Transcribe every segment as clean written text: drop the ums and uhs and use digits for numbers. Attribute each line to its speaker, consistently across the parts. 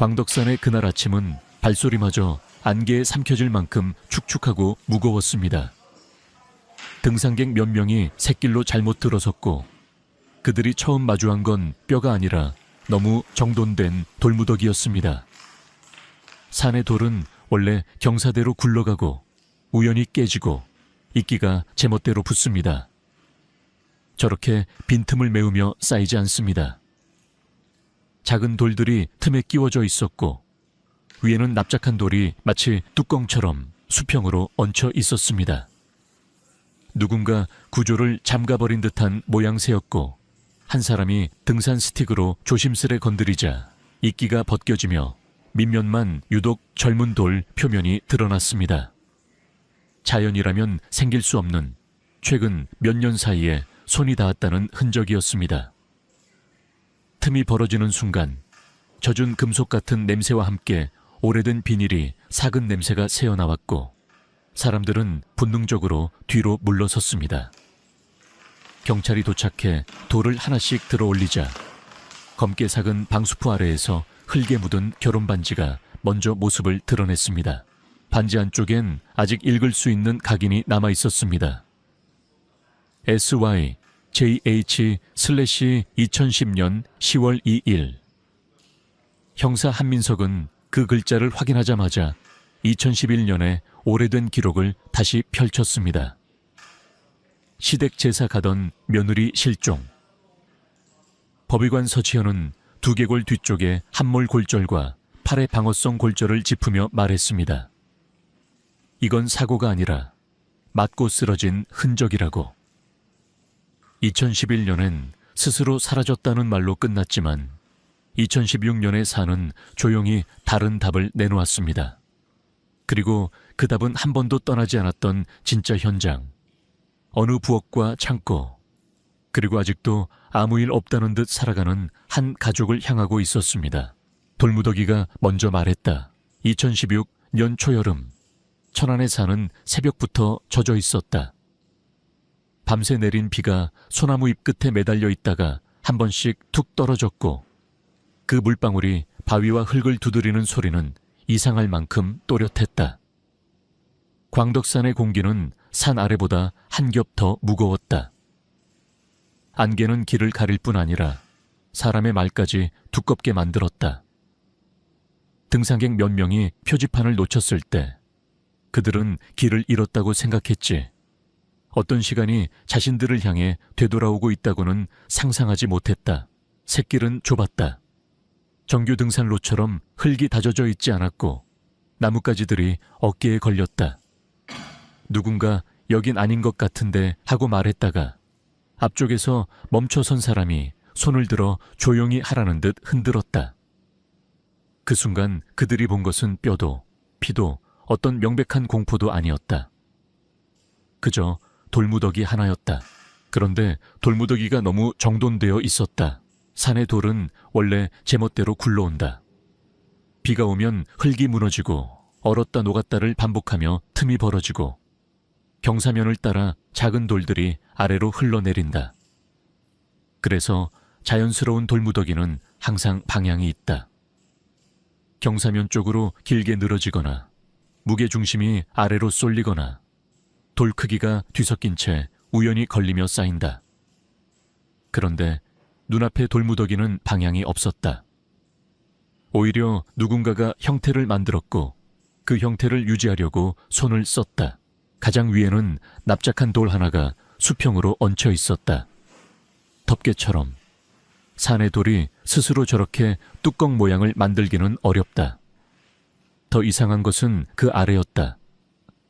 Speaker 1: 광덕산의 그날 아침은 발소리마저 안개에 삼켜질 만큼 축축하고 무거웠습니다. 등산객 몇 명이 샛길로 잘못 들어섰고 그들이 처음 마주한 건 뼈가 아니라 너무 정돈된 돌무더기였습니다. 산의 돌은 원래 경사대로 굴러가고 우연히 깨지고 이끼가 제멋대로 붙습니다. 저렇게 빈틈을 메우며 쌓이지 않습니다. 작은 돌들이 틈에 끼워져 있었고 위에는 납작한 돌이 마치 뚜껑처럼 수평으로 얹혀 있었습니다. 누군가 구조를 잠가버린 듯한 모양새였고 한 사람이 등산 스틱으로 조심스레 건드리자 이끼가 벗겨지며 밑면만 유독 젊은 돌 표면이 드러났습니다. 자연이라면 생길 수 없는 최근 몇 년 사이에 손이 닿았다는 흔적이었습니다. 틈이 벌어지는 순간 젖은 금속 같은 냄새와 함께 오래된 비닐이 삭은 냄새가 새어나왔고 사람들은 본능적으로 뒤로 물러섰습니다. 경찰이 도착해 돌을 하나씩 들어 올리자 검게 삭은 방수포 아래에서 흙에 묻은 결혼 반지가 먼저 모습을 드러냈습니다. 반지 안쪽엔 아직 읽을 수 있는 각인이 남아 있었습니다. SYJH/2010년 10월 2일. 형사 한민석은 그 글자를 확인하자마자 2011년에 오래된 기록을 다시 펼쳤습니다. 시댁 제사 가던 며느리 실종. 법의관 서지현은 두개골 뒤쪽에 함몰 골절과 팔의 방어성 골절을 짚으며 말했습니다. 이건 사고가 아니라 맞고 쓰러진 흔적이라고. 2011년엔 스스로 사라졌다는 말로 끝났지만 2016년의 산은 조용히 다른 답을 내놓았습니다. 그리고 그 답은 한 번도 떠나지 않았던 진짜 현장, 어느 부엌과 창고, 그리고 아직도 아무 일 없다는 듯 살아가는 한 가족을 향하고 있었습니다. 돌무더기가 먼저 말했다. 2016년 초여름, 천안의 산은 새벽부터 젖어 있었다. 밤새 내린 비가 소나무 잎 끝에 매달려 있다가 한 번씩 툭 떨어졌고 그 물방울이 바위와 흙을 두드리는 소리는 이상할 만큼 또렷했다. 광덕산의 공기는 산 아래보다 한 겹 더 무거웠다. 안개는 길을 가릴 뿐 아니라 사람의 말까지 두껍게 만들었다. 등산객 몇 명이 표지판을 놓쳤을 때 그들은 길을 잃었다고 생각했지 어떤 시간이 자신들을 향해 되돌아오고 있다고는 상상하지 못했다. 샛길은 좁았다. 정규 등산로처럼 흙이 다져져 있지 않았고 나뭇가지들이 어깨에 걸렸다. 누군가 여긴 아닌 것 같은데 하고 말했다가 앞쪽에서 멈춰선 사람이 손을 들어 조용히 하라는 듯 흔들었다. 그 순간 그들이 본 것은 뼈도 피도 어떤 명백한 공포도 아니었다. 그저 돌무더기 하나였다. 그런데 돌무더기가 너무 정돈되어 있었다. 산의 돌은 원래 제멋대로 굴러온다. 비가 오면 흙이 무너지고 얼었다 녹았다를 반복하며 틈이 벌어지고 경사면을 따라 작은 돌들이 아래로 흘러내린다. 그래서 자연스러운 돌무더기는 항상 방향이 있다. 경사면 쪽으로 길게 늘어지거나 무게중심이 아래로 쏠리거나 돌 크기가 뒤섞인 채 우연히 걸리며 쌓인다. 그런데 눈앞의 돌무더기는 방향이 없었다. 오히려 누군가가 형태를 만들었고 그 형태를 유지하려고 손을 썼다. 가장 위에는 납작한 돌 하나가 수평으로 얹혀 있었다. 덮개처럼. 산의 돌이 스스로 저렇게 뚜껑 모양을 만들기는 어렵다. 더 이상한 것은 그 아래였다.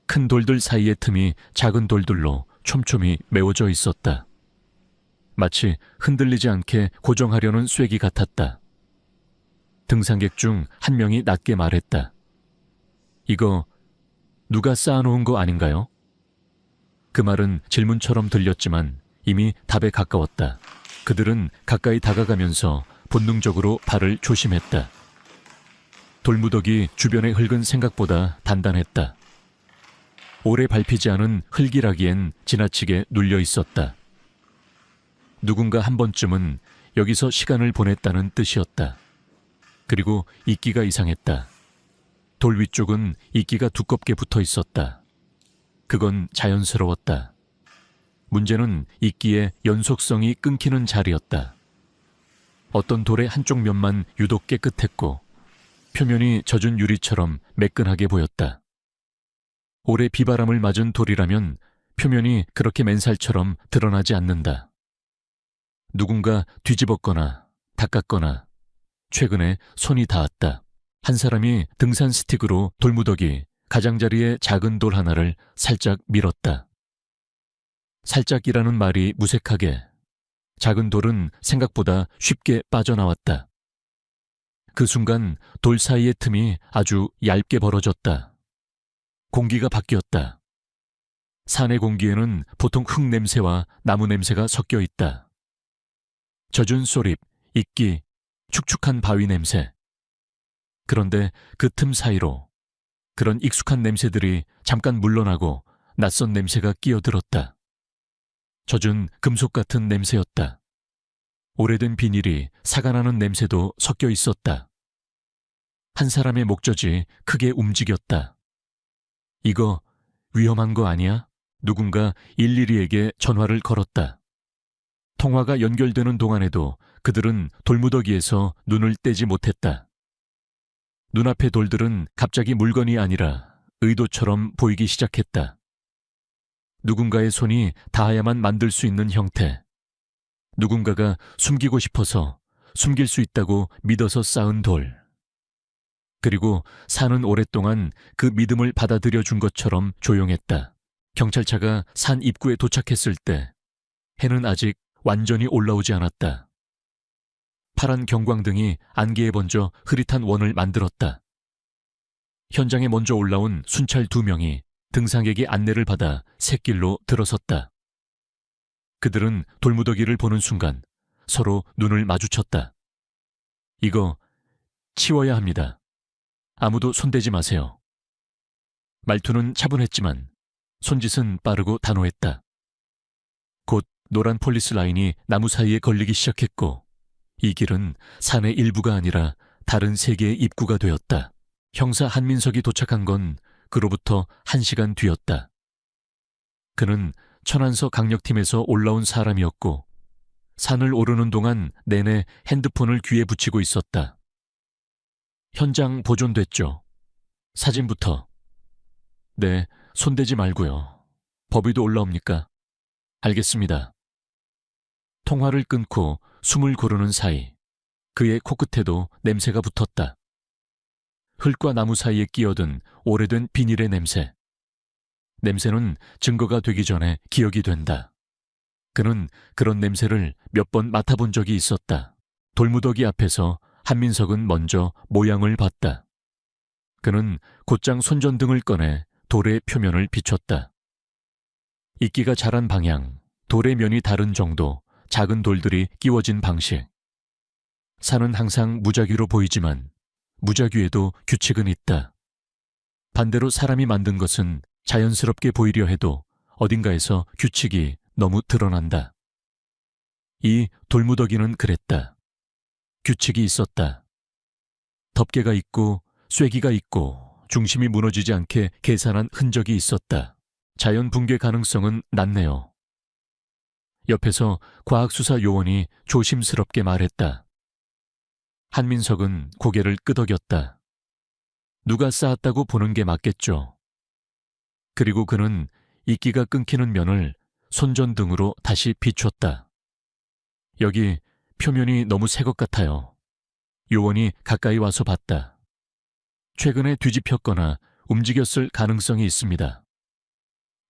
Speaker 1: 큰 돌들 사이의 틈이 작은 돌들로 촘촘히 메워져 있었다. 마치 흔들리지 않게 고정하려는 쐐기 같았다. 등산객 중 한 명이 낮게 말했다. 이거 누가 쌓아놓은 거 아닌가요? 그 말은 질문처럼 들렸지만 이미 답에 가까웠다. 그들은 가까이 다가가면서 본능적으로 발을 조심했다. 돌무더기 주변의 흙은 생각보다 단단했다. 오래 밟히지 않은 흙이라기엔 지나치게 눌려 있었다. 누군가 한 번쯤은 여기서 시간을 보냈다는 뜻이었다. 그리고 이끼가 이상했다. 돌 위쪽은 이끼가 두껍게 붙어 있었다. 그건 자연스러웠다. 문제는 이끼의 연속성이 끊기는 자리였다. 어떤 돌의 한쪽 면만 유독 깨끗했고 표면이 젖은 유리처럼 매끈하게 보였다. 오래 비바람을 맞은 돌이라면 표면이 그렇게 맨살처럼 드러나지 않는다. 누군가 뒤집었거나 닦았거나 최근에 손이 닿았다. 한 사람이 등산 스틱으로 돌무더기 가장자리의 작은 돌 하나를 살짝 밀었다. 살짝이라는 말이 무색하게 작은 돌은 생각보다 쉽게 빠져나왔다. 그 순간 돌 사이의 틈이 아주 얇게 벌어졌다. 공기가 바뀌었다. 산의 공기에는 보통 흙 냄새와 나무 냄새가 섞여 있다. 젖은 쏘립, 이끼, 축축한 바위 냄새. 그런데 그 틈 사이로 그런 익숙한 냄새들이 잠깐 물러나고 낯선 냄새가 끼어들었다. 젖은 금속 같은 냄새였다. 오래된 비닐이 사가나는 냄새도 섞여 있었다. 한 사람의 목젖이 크게 움직였다. 이거 위험한 거 아니야? 누군가 112에게 전화를 걸었다. 통화가 연결되는 동안에도 그들은 돌무더기에서 눈을 떼지 못했다. 눈앞의 돌들은 갑자기 물건이 아니라 의도처럼 보이기 시작했다. 누군가의 손이 닿아야만 만들 수 있는 형태. 누군가가 숨기고 싶어서 숨길 수 있다고 믿어서 쌓은 돌. 그리고 산은 오랫동안 그 믿음을 받아들여 준 것처럼 조용했다. 경찰차가 산 입구에 도착했을 때 해는 아직 완전히 올라오지 않았다. 파란 경광등이 안개에 번져 흐릿한 원을 만들었다. 현장에 먼저 올라온 순찰 2명이 등산객의 안내를 받아 샛길로 들어섰다. 그들은 돌무더기를 보는 순간 서로 눈을 마주쳤다. 이거 치워야 합니다. 아무도 손대지 마세요. 말투는 차분했지만 손짓은 빠르고 단호했다. 곧 노란 폴리스 라인이 나무 사이에 걸리기 시작했고 이 길은 산의 일부가 아니라 다른 세계의 입구가 되었다. 형사 한민석이 도착한 건 그로부터 1시간 뒤였다. 그는 천안서 강력팀에서 올라온 사람이었고 산을 오르는 동안 내내 핸드폰을 귀에 붙이고 있었다. 현장 보존됐죠. 사진부터. 네, 손대지 말고요. 법의도 올라옵니까? 알겠습니다. 통화를 끊고 숨을 고르는 사이 그의 코끝에도 냄새가 붙었다. 흙과 나무 사이에 끼어든 오래된 비닐의 냄새. 냄새는 증거가 되기 전에 기억이 된다. 그는 그런 냄새를 몇 번 맡아본 적이 있었다. 돌무더기 앞에서 한민석은 먼저 모양을 봤다. 그는 곧장 손전등을 꺼내 돌의 표면을 비췄다. 이끼가 자란 방향, 돌의 면이 다른 정도, 작은 돌들이 끼워진 방식. 산은 항상 무작위로 보이지만 무작위에도 규칙은 있다. 반대로 사람이 만든 것은 자연스럽게 보이려 해도 어딘가에서 규칙이 너무 드러난다. 이 돌무더기는 그랬다. 규칙이 있었다. 덮개가 있고 쐐기가 있고 중심이 무너지지 않게 계산한 흔적이 있었다. 자연 붕괴 가능성은 낮네요. 옆에서 과학수사 요원이 조심스럽게 말했다. 한민석은 고개를 끄덕였다. 누가 쌓았다고 보는 게 맞겠죠. 그리고 그는 이끼가 끊기는 면을 손전등으로 다시 비췄다. 여기 표면이 너무 새 것 같아요. 요원이 가까이 와서 봤다. 최근에 뒤집혔거나 움직였을 가능성이 있습니다.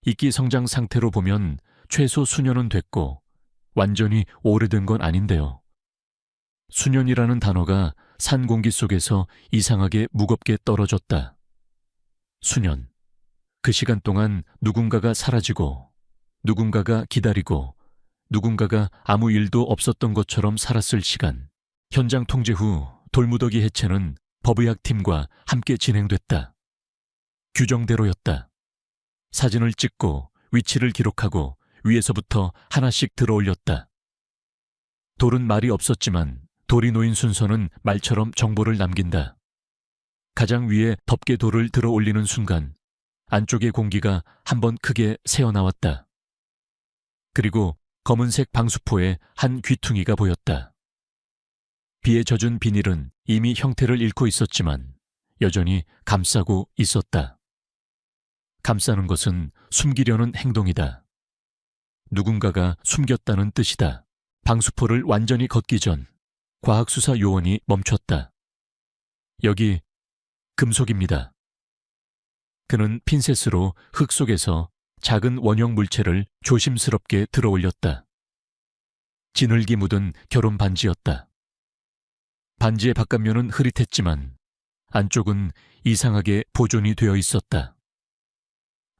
Speaker 1: 이끼 성장 상태로 보면 최소 수년은 됐고 완전히 오래된 건 아닌데요. 수년이라는 단어가 산 공기 속에서 이상하게 무겁게 떨어졌다. 수년. 그 시간 동안 누군가가 사라지고 누군가가 기다리고 누군가가 아무 일도 없었던 것처럼 살았을 시간. 현장 통제 후 돌무더기 해체는 법의학팀과 함께 진행됐다. 규정대로였다. 사진을 찍고 위치를 기록하고 위에서부터 하나씩 들어올렸다. 돌은 말이 없었지만 돌이 놓인 순서는 말처럼 정보를 남긴다. 가장 위에 덮개 돌을 들어 올리는 순간 안쪽의 공기가 한번 크게 새어나왔다. 그리고 검은색 방수포에 한 귀퉁이가 보였다. 비에 젖은 비닐은 이미 형태를 잃고 있었지만 여전히 감싸고 있었다. 감싸는 것은 숨기려는 행동이다. 누군가가 숨겼다는 뜻이다. 방수포를 완전히 걷기 전 과학수사 요원이 멈췄다. 여기 금속입니다. 그는 핀셋으로 흙 속에서 작은 원형 물체를 조심스럽게 들어 올렸다. 진흙이 묻은 결혼 반지였다. 반지의 바깥면은 흐릿했지만 안쪽은 이상하게 보존이 되어 있었다.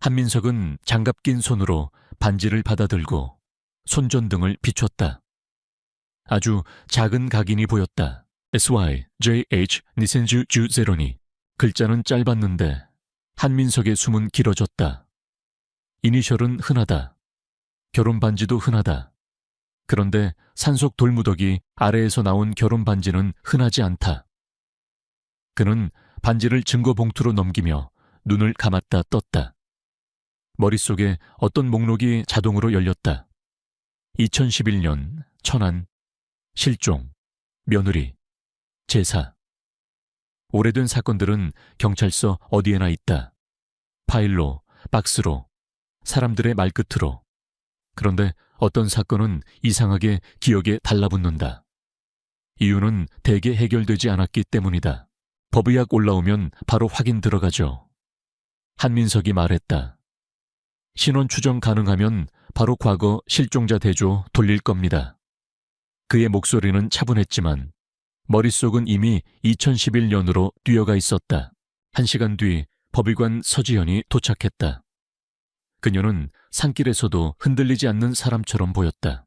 Speaker 1: 한민석은 장갑 낀 손으로 반지를 받아들고 손전등을 비췄다. 아주 작은 각인이 보였다. SYJH 니센주 주 제로니. 글자는 짧았는데 한민석의 숨은 길어졌다. 이니셜은 흔하다. 결혼 반지도 흔하다. 그런데 산속 돌무더기 아래에서 나온 결혼 반지는 흔하지 않다. 그는 반지를 증거 봉투로 넘기며 눈을 감았다 떴다. 머릿속에 어떤 목록이 자동으로 열렸다. 2011년 천안, 실종, 며느리, 제사. 오래된 사건들은 경찰서 어디에나 있다. 파일로, 박스로, 사람들의 말끝으로. 그런데 어떤 사건은 이상하게 기억에 달라붙는다. 이유는 대개 해결되지 않았기 때문이다. 법의학 올라오면 바로 확인 들어가죠. 한민석이 말했다. 신원 추정 가능하면 바로 과거 실종자 대조 돌릴 겁니다. 그의 목소리는 차분했지만 머릿속은 이미 2011년으로 뛰어가 있었다. 1시간 뒤 법의관 서지현이 도착했다. 그녀는 산길에서도 흔들리지 않는 사람처럼 보였다.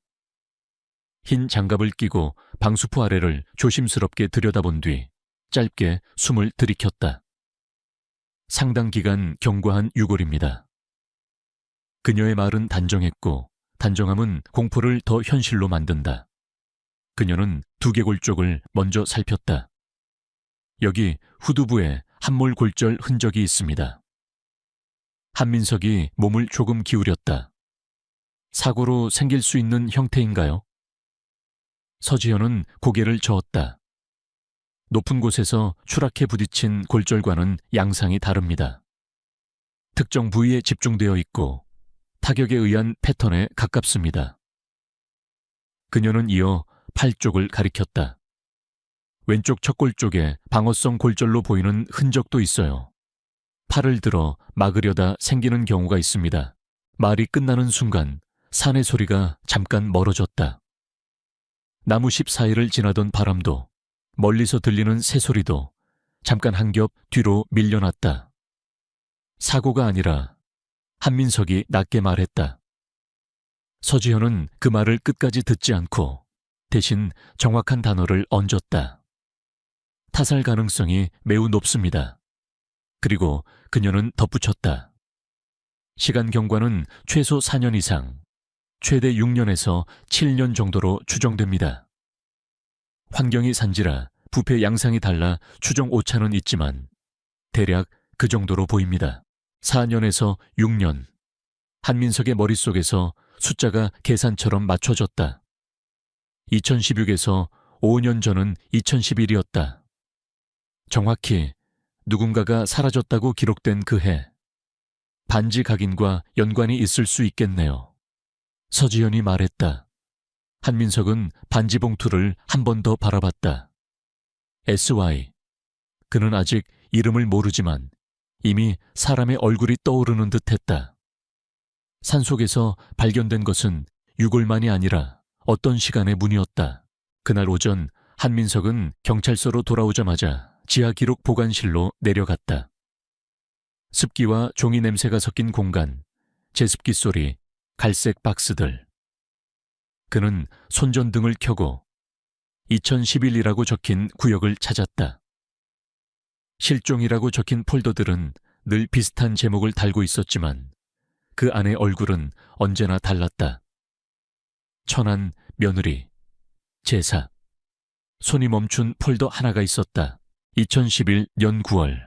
Speaker 1: 흰 장갑을 끼고 방수포 아래를 조심스럽게 들여다본 뒤 짧게 숨을 들이켰다. 상당 기간 경과한 유골입니다. 그녀의 말은 단정했고 단정함은 공포를 더 현실로 만든다. 그녀는 두개골 쪽을 먼저 살폈다. 여기 후두부에 함몰 골절 흔적이 있습니다. 한민석이 몸을 조금 기울였다. 사고로 생길 수 있는 형태인가요? 서지현은 고개를 저었다. 높은 곳에서 추락해 부딪힌 골절과는 양상이 다릅니다. 특정 부위에 집중되어 있고 타격에 의한 패턴에 가깝습니다. 그녀는 이어 팔 쪽을 가리켰다. 왼쪽 척골 쪽에 방어성 골절로 보이는 흔적도 있어요. 팔을 들어 막으려다 생기는 경우가 있습니다. 말이 끝나는 순간 산의 소리가 잠깐 멀어졌다. 나무십 사이를 지나던 바람도 멀리서 들리는 새소리도 잠깐 한 겹 뒤로 밀려났다. 사고가 아니라 한민석이 낮게 말했다. 서지현은 그 말을 끝까지 듣지 않고 대신 정확한 단어를 얹었다. 타살 가능성이 매우 높습니다. 그리고 그녀는 덧붙였다. 시간 경과는 최소 4년 이상, 최대 6년에서 7년 정도로 추정됩니다. 환경이 산지라 부패 양상이 달라 추정 오차는 있지만 대략 그 정도로 보입니다. 4년에서 6년. 한민석의 머릿속에서 숫자가 계산처럼 맞춰졌다. 2016에서 5년 전은 2011이었다. 정확히 누군가가 사라졌다고 기록된 그 해. 반지 각인과 연관이 있을 수 있겠네요. 서지현이 말했다. 한민석은 반지 봉투를 한 번 더 바라봤다. SY. 그는 아직 이름을 모르지만 이미 사람의 얼굴이 떠오르는 듯했다. 산속에서 발견된 것은 유골만이 아니라 어떤 시간의 문이었다. 그날 오전 한민석은 경찰서로 돌아오자마자 지하 기록 보관실로 내려갔다. 습기와 종이 냄새가 섞인 공간, 제습기 소리, 갈색 박스들. 그는 손전등을 켜고 2011이라고 적힌 구역을 찾았다. 실종이라고 적힌 폴더들은 늘 비슷한 제목을 달고 있었지만 그 안의 얼굴은 언제나 달랐다. 천안, 며느리, 제사. 손이 멈춘 폴더 하나가 있었다. 2011년 9월.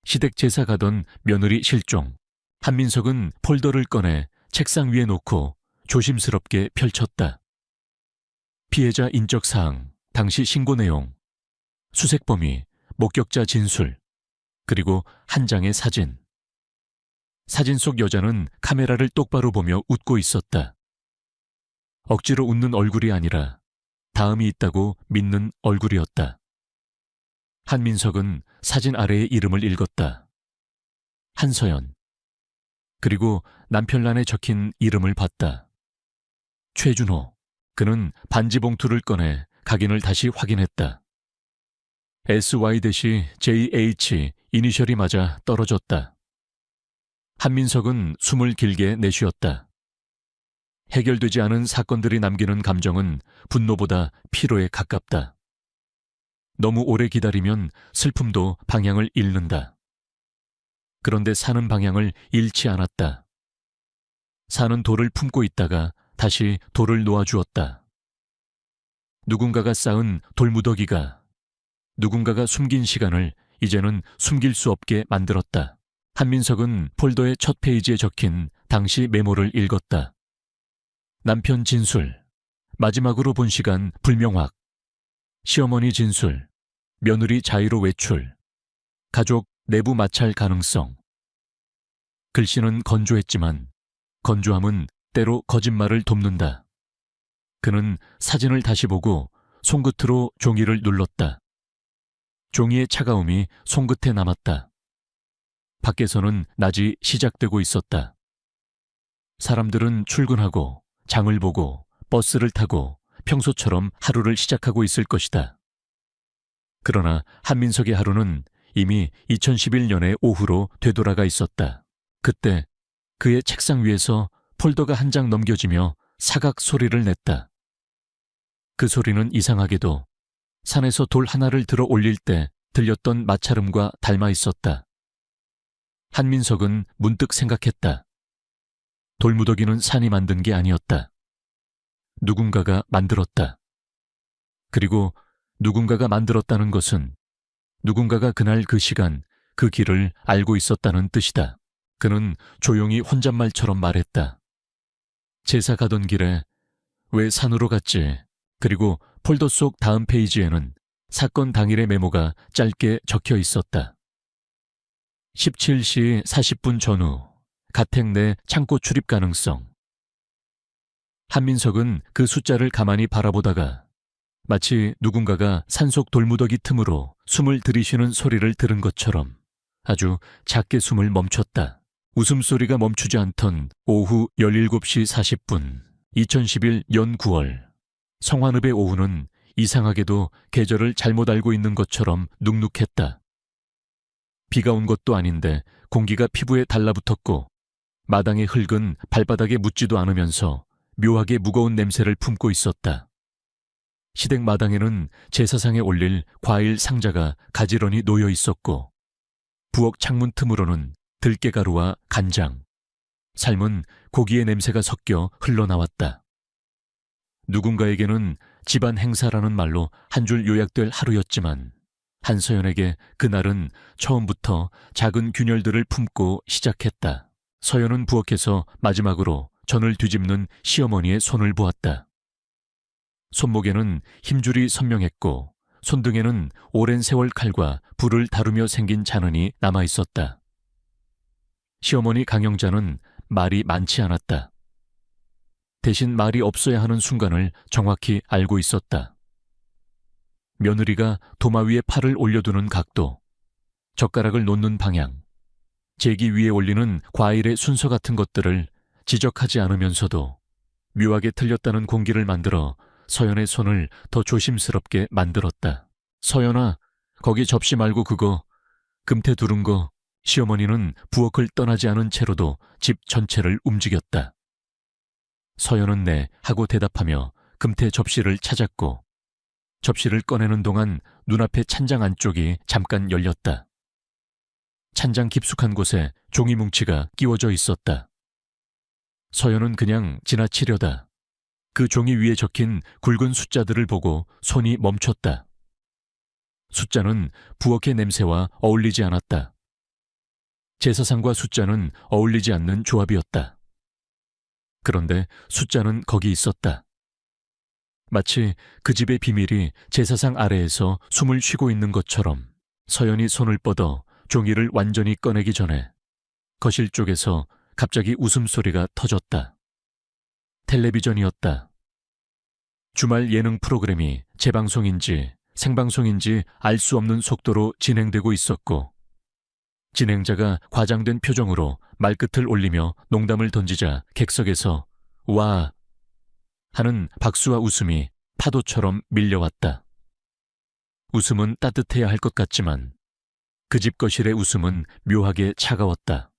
Speaker 1: 시댁 제사 가던 며느리 실종. 한민석은 폴더를 꺼내 책상 위에 놓고 조심스럽게 펼쳤다. 피해자 인적사항, 당시 신고 내용, 수색범위, 목격자 진술, 그리고 한 장의 사진. 사진 속 여자는 카메라를 똑바로 보며 웃고 있었다. 억지로 웃는 얼굴이 아니라 다음이 있다고 믿는 얼굴이었다. 한민석은 사진 아래의 이름을 읽었다. 한서연. 그리고 남편란에 적힌 이름을 봤다. 최준호. 그는 반지 봉투를 꺼내 각인을 다시 확인했다. SY-JH 이니셜이 맞아 떨어졌다. 한민석은 숨을 길게 내쉬었다. 해결되지 않은 사건들이 남기는 감정은 분노보다 피로에 가깝다. 너무 오래 기다리면 슬픔도 방향을 잃는다. 그런데 사는 방향을 잃지 않았다. 사는 돌을 품고 있다가 다시 돌을 놓아주었다. 누군가가 쌓은 돌무더기가, 누군가가 숨긴 시간을 이제는 숨길 수 없게 만들었다. 한민석은 폴더의 첫 페이지에 적힌 당시 메모를 읽었다. 남편 진술, 마지막으로 본 시간 불명확, 시어머니 진술, 며느리 자의로 외출, 가족 내부 마찰 가능성. 글씨는 건조했지만 건조함은 때로 거짓말을 돕는다. 그는 사진을 다시 보고 손끝으로 종이를 눌렀다. 종이의 차가움이 손끝에 남았다. 밖에서는 낮이 시작되고 있었다. 사람들은 출근하고 장을 보고 버스를 타고 평소처럼 하루를 시작하고 있을 것이다. 그러나 한민석의 하루는 이미 2011년의 오후로 되돌아가 있었다. 그때 그의 책상 위에서 폴더가 한 장 넘겨지며 사각 소리를 냈다. 그 소리는 이상하게도 산에서 돌 하나를 들어 올릴 때 들렸던 마찰음과 닮아 있었다. 한민석은 문득 생각했다. 돌무더기는 산이 만든 게 아니었다. 누군가가 만들었다. 그리고 누군가가 만들었다는 것은 누군가가 그날 그 시간, 그 길을 알고 있었다는 뜻이다. 그는 조용히 혼잣말처럼 말했다. 제사 가던 길에 왜 산으로 갔지? 그리고 폴더 속 다음 페이지에는 사건 당일의 메모가 짧게 적혀 있었다. 17시 40분 전후 가택 내 창고 출입 가능성. 한민석은 그 숫자를 가만히 바라보다가 마치 누군가가 산속 돌무더기 틈으로 숨을 들이쉬는 소리를 들은 것처럼 아주 작게 숨을 멈췄다. 웃음소리가 멈추지 않던 오후 17시 40분 2011년 9월. 성환읍의 오후는 이상하게도 계절을 잘못 알고 있는 것처럼 눅눅했다. 비가 온 것도 아닌데 공기가 피부에 달라붙었고 마당의 흙은 발바닥에 묻지도 않으면서 묘하게 무거운 냄새를 품고 있었다. 시댁 마당에는 제사상에 올릴 과일 상자가 가지런히 놓여 있었고 부엌 창문 틈으로는 들깨가루와 간장, 삶은 고기의 냄새가 섞여 흘러나왔다. 누군가에게는 집안 행사라는 말로 한 줄 요약될 하루였지만 한서연에게 그날은 처음부터 작은 균열들을 품고 시작했다. 서연은 부엌에서 마지막으로 전을 뒤집는 시어머니의 손을 보았다. 손목에는 힘줄이 선명했고 손등에는 오랜 세월 칼과 불을 다루며 생긴 잔흔이 남아있었다. 시어머니 강영자는 말이 많지 않았다. 대신 말이 없어야 하는 순간을 정확히 알고 있었다. 며느리가 도마 위에 팔을 올려두는 각도, 젓가락을 놓는 방향, 제기 위에 올리는 과일의 순서 같은 것들을 지적하지 않으면서도 묘하게 틀렸다는 공기를 만들어 서연의 손을 더 조심스럽게 만들었다. 서연아, 거기 접시 말고 그거, 금태 두른 거. 시어머니는 부엌을 떠나지 않은 채로도 집 전체를 움직였다. 서연은 네 하고 대답하며 금태 접시를 찾았고 접시를 꺼내는 동안 눈앞에 찬장 안쪽이 잠깐 열렸다. 찬장 깊숙한 곳에 종이 뭉치가 끼워져 있었다. 서연은 그냥 지나치려다 그 종이 위에 적힌 굵은 숫자들을 보고 손이 멈췄다. 숫자는 부엌의 냄새와 어울리지 않았다. 제사상과 숫자는 어울리지 않는 조합이었다. 그런데 숫자는 거기 있었다. 마치 그 집의 비밀이 제사상 아래에서 숨을 쉬고 있는 것처럼 서연이 손을 뻗어 종이를 완전히 꺼내기 전에 거실 쪽에서 갑자기 웃음소리가 터졌다. 텔레비전이었다. 주말 예능 프로그램이 재방송인지 생방송인지 알 수 없는 속도로 진행되고 있었고, 진행자가 과장된 표정으로 말끝을 올리며 농담을 던지자 객석에서 와 하는 박수와 웃음이 파도처럼 밀려왔다. 웃음은 따뜻해야 할 것 같지만 그 집 거실의 웃음은 묘하게 차가웠다.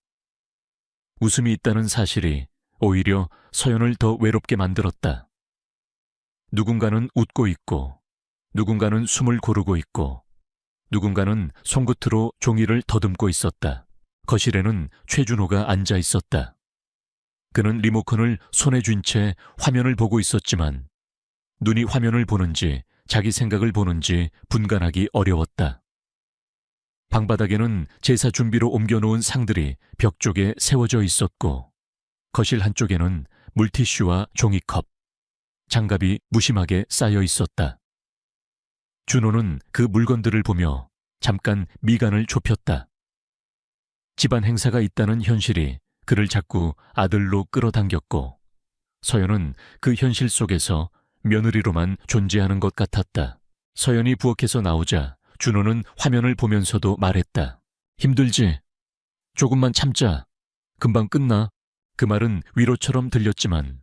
Speaker 1: 웃음이 있다는 사실이 오히려 서연을 더 외롭게 만들었다. 누군가는 웃고 있고, 누군가는 숨을 고르고 있고, 누군가는 손끝으로 종이를 더듬고 있었다. 거실에는 최준호가 앉아 있었다. 그는 리모컨을 손에 쥔 채 화면을 보고 있었지만 눈이 화면을 보는지 자기 생각을 보는지 분간하기 어려웠다. 방바닥에는 제사 준비로 옮겨놓은 상들이 벽 쪽에 세워져 있었고, 거실 한쪽에는 물티슈와 종이컵, 장갑이 무심하게 쌓여 있었다. 준호는 그 물건들을 보며 잠깐 미간을 좁혔다. 집안 행사가 있다는 현실이 그를 자꾸 아들로 끌어당겼고, 서연은 그 현실 속에서 며느리로만 존재하는 것 같았다. 서연이 부엌에서 나오자 준호는 화면을 보면서도 말했다. 힘들지? 조금만 참자. 금방 끝나. 그 말은 위로처럼 들렸지만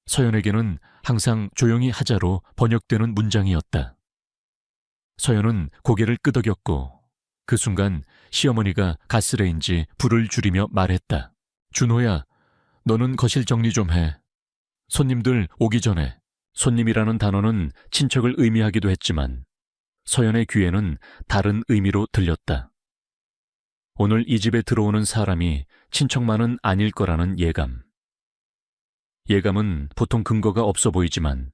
Speaker 1: 서연에게는 항상 조용히 하자로 번역되는 문장이었다. 서연은 고개를 끄덕였고 그 순간 시어머니가 가스레인지 불을 줄이며 말했다. 준호야, 너는 거실 정리 좀 해. 손님들 오기 전에. 손님이라는 단어는 친척을 의미하기도 했지만 서연의 귀에는 다른 의미로 들렸다. 오늘 이 집에 들어오는 사람이 친척만은 아닐 거라는 예감. 예감은 보통 근거가 없어 보이지만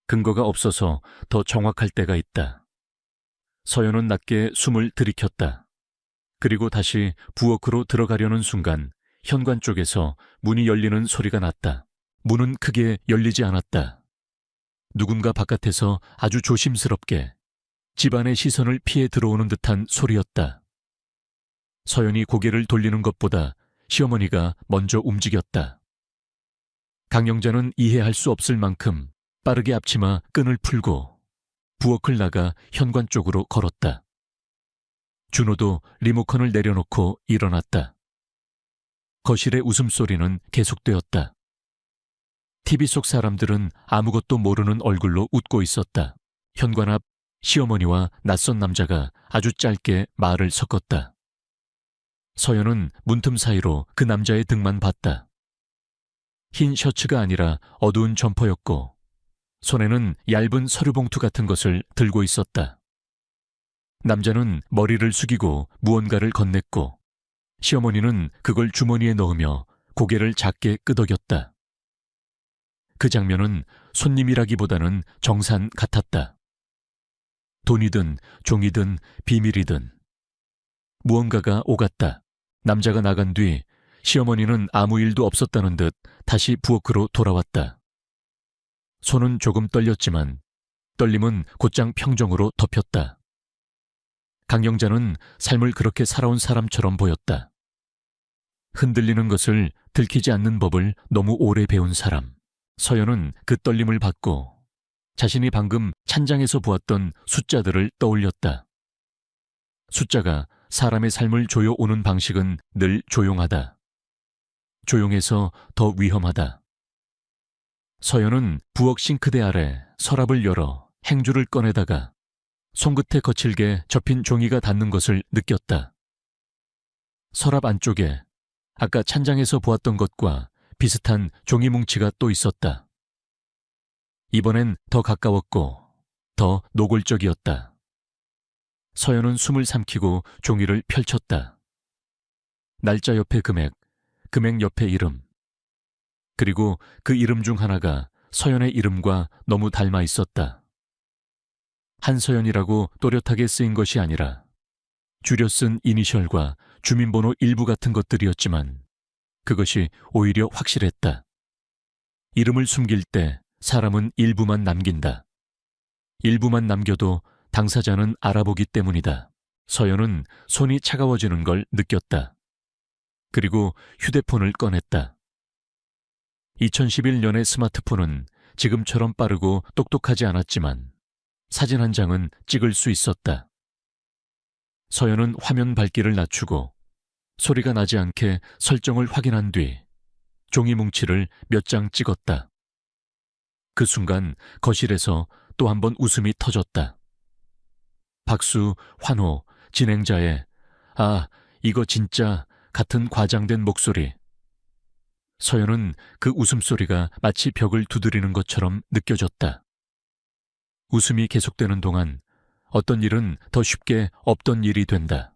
Speaker 1: 근거가 없어서 더 정확할 때가 있다. 서연은 낮게 숨을 들이켰다. 그리고 다시 부엌으로 들어가려는 순간 현관 쪽에서 문이 열리는 소리가 났다. 문은 크게 열리지 않았다. 누군가 바깥에서 아주 조심스럽게 집안의 시선을 피해 들어오는 듯한 소리였다. 서연이 고개를 돌리는 것보다 시어머니가 먼저 움직였다. 강영자는 이해할 수 없을 만큼 빠르게 앞치마 끈을 풀고 부엌을 나가 현관 쪽으로 걸었다. 준호도 리모컨을 내려놓고 일어났다. 거실의 웃음소리는 계속되었다. TV 속 사람들은 아무것도 모르는 얼굴로 웃고 있었다. 현관 앞 시어머니와 낯선 남자가 아주 짧게 말을 섞었다. 서연은 문틈 사이로 그 남자의 등만 봤다. 흰 셔츠가 아니라 어두운 점퍼였고 손에는 얇은 서류봉투 같은 것을 들고 있었다. 남자는 머리를 숙이고 무언가를 건넸고 시어머니는 그걸 주머니에 넣으며 고개를 작게 끄덕였다. 그 장면은 손님이라기보다는 정산 같았다. 돈이든 종이든 비밀이든 무언가가 오갔다. 남자가 나간 뒤 시어머니는 아무 일도 없었다는 듯 다시 부엌으로 돌아왔다. 손은 조금 떨렸지만 떨림은 곧장 평정으로 덮였다. 강영자는 삶을 그렇게 살아온 사람처럼 보였다. 흔들리는 것을 들키지 않는 법을 너무 오래 배운 사람. 서연은 그 떨림을 받고 자신이 방금 찬장에서 보았던 숫자들을 떠올렸다. 숫자가 사람의 삶을 조여오는 방식은 늘 조용하다. 조용해서 더 위험하다. 서연은 부엌 싱크대 아래 서랍을 열어 행주를 꺼내다가 손끝에 거칠게 접힌 종이가 닿는 것을 느꼈다. 서랍 안쪽에 아까 찬장에서 보았던 것과 비슷한 종이 뭉치가 또 있었다. 이번엔 더 가까웠고 더 노골적이었다. 서연은 숨을 삼키고 종이를 펼쳤다. 날짜 옆에 금액, 금액 옆에 이름. 그리고 그 이름 중 하나가 서연의 이름과 너무 닮아 있었다. 한서연이라고 또렷하게 쓰인 것이 아니라 줄여 쓴 이니셜과 주민번호 일부 같은 것들이었지만 그것이 오히려 확실했다. 이름을 숨길 때 사람은 일부만 남긴다. 일부만 남겨도 당사자는 알아보기 때문이다. 서연은 손이 차가워지는 걸 느꼈다. 그리고 휴대폰을 꺼냈다. 2011년의 스마트폰은 지금처럼 빠르고 똑똑하지 않았지만 사진 한 장은 찍을 수 있었다. 서연은 화면 밝기를 낮추고 소리가 나지 않게 설정을 확인한 뒤 종이 뭉치를 몇 장 찍었다. 그 순간 거실에서 또 한 번 웃음이 터졌다. 박수, 환호, 진행자의 "아, 이거 진짜" 같은 과장된 목소리. 서연은 그 웃음소리가 마치 벽을 두드리는 것처럼 느껴졌다. 웃음이 계속되는 동안 어떤 일은 더 쉽게 없던 일이 된다.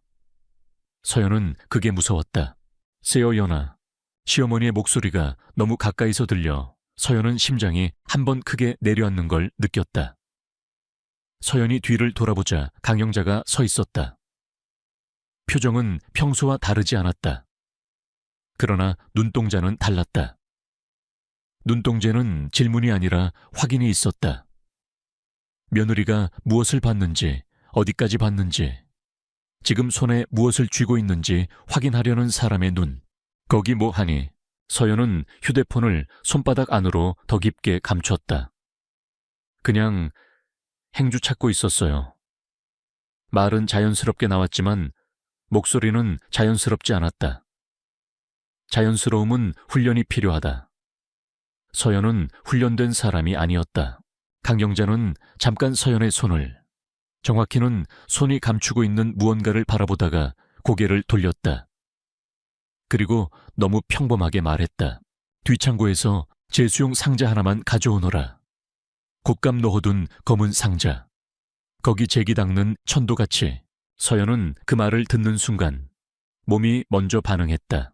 Speaker 1: 서연은 그게 무서웠다. 세어연아, 시어머니의 목소리가 너무 가까이서 들려 서연은 심장이 한 번 크게 내려앉는 걸 느꼈다. 서연이 뒤를 돌아보자 강영자가 서 있었다. 표정은 평소와 다르지 않았다. 그러나 눈동자는 달랐다. 눈동자는 질문이 아니라 확인이 있었다. 며느리가 무엇을 봤는지, 어디까지 봤는지, 지금 손에 무엇을 쥐고 있는지 확인하려는 사람의 눈. 거기 뭐 하니? 서연은 휴대폰을 손바닥 안으로 더 깊게 감췄다. 그냥 행주 찾고 있었어요. 말은 자연스럽게 나왔지만 목소리는 자연스럽지 않았다. 자연스러움은 훈련이 필요하다. 서연은 훈련된 사람이 아니었다. 강영자는 잠깐 서연의 손을, 정확히는 손이 감추고 있는 무언가를 바라보다가 고개를 돌렸다. 그리고 너무 평범하게 말했다. 뒤창고에서 제수용 상자 하나만 가져오너라. 곶감 넣어둔 검은 상자. 거기 제기 닦는 천도같이. 서연은 그 말을 듣는 순간 몸이 먼저 반응했다.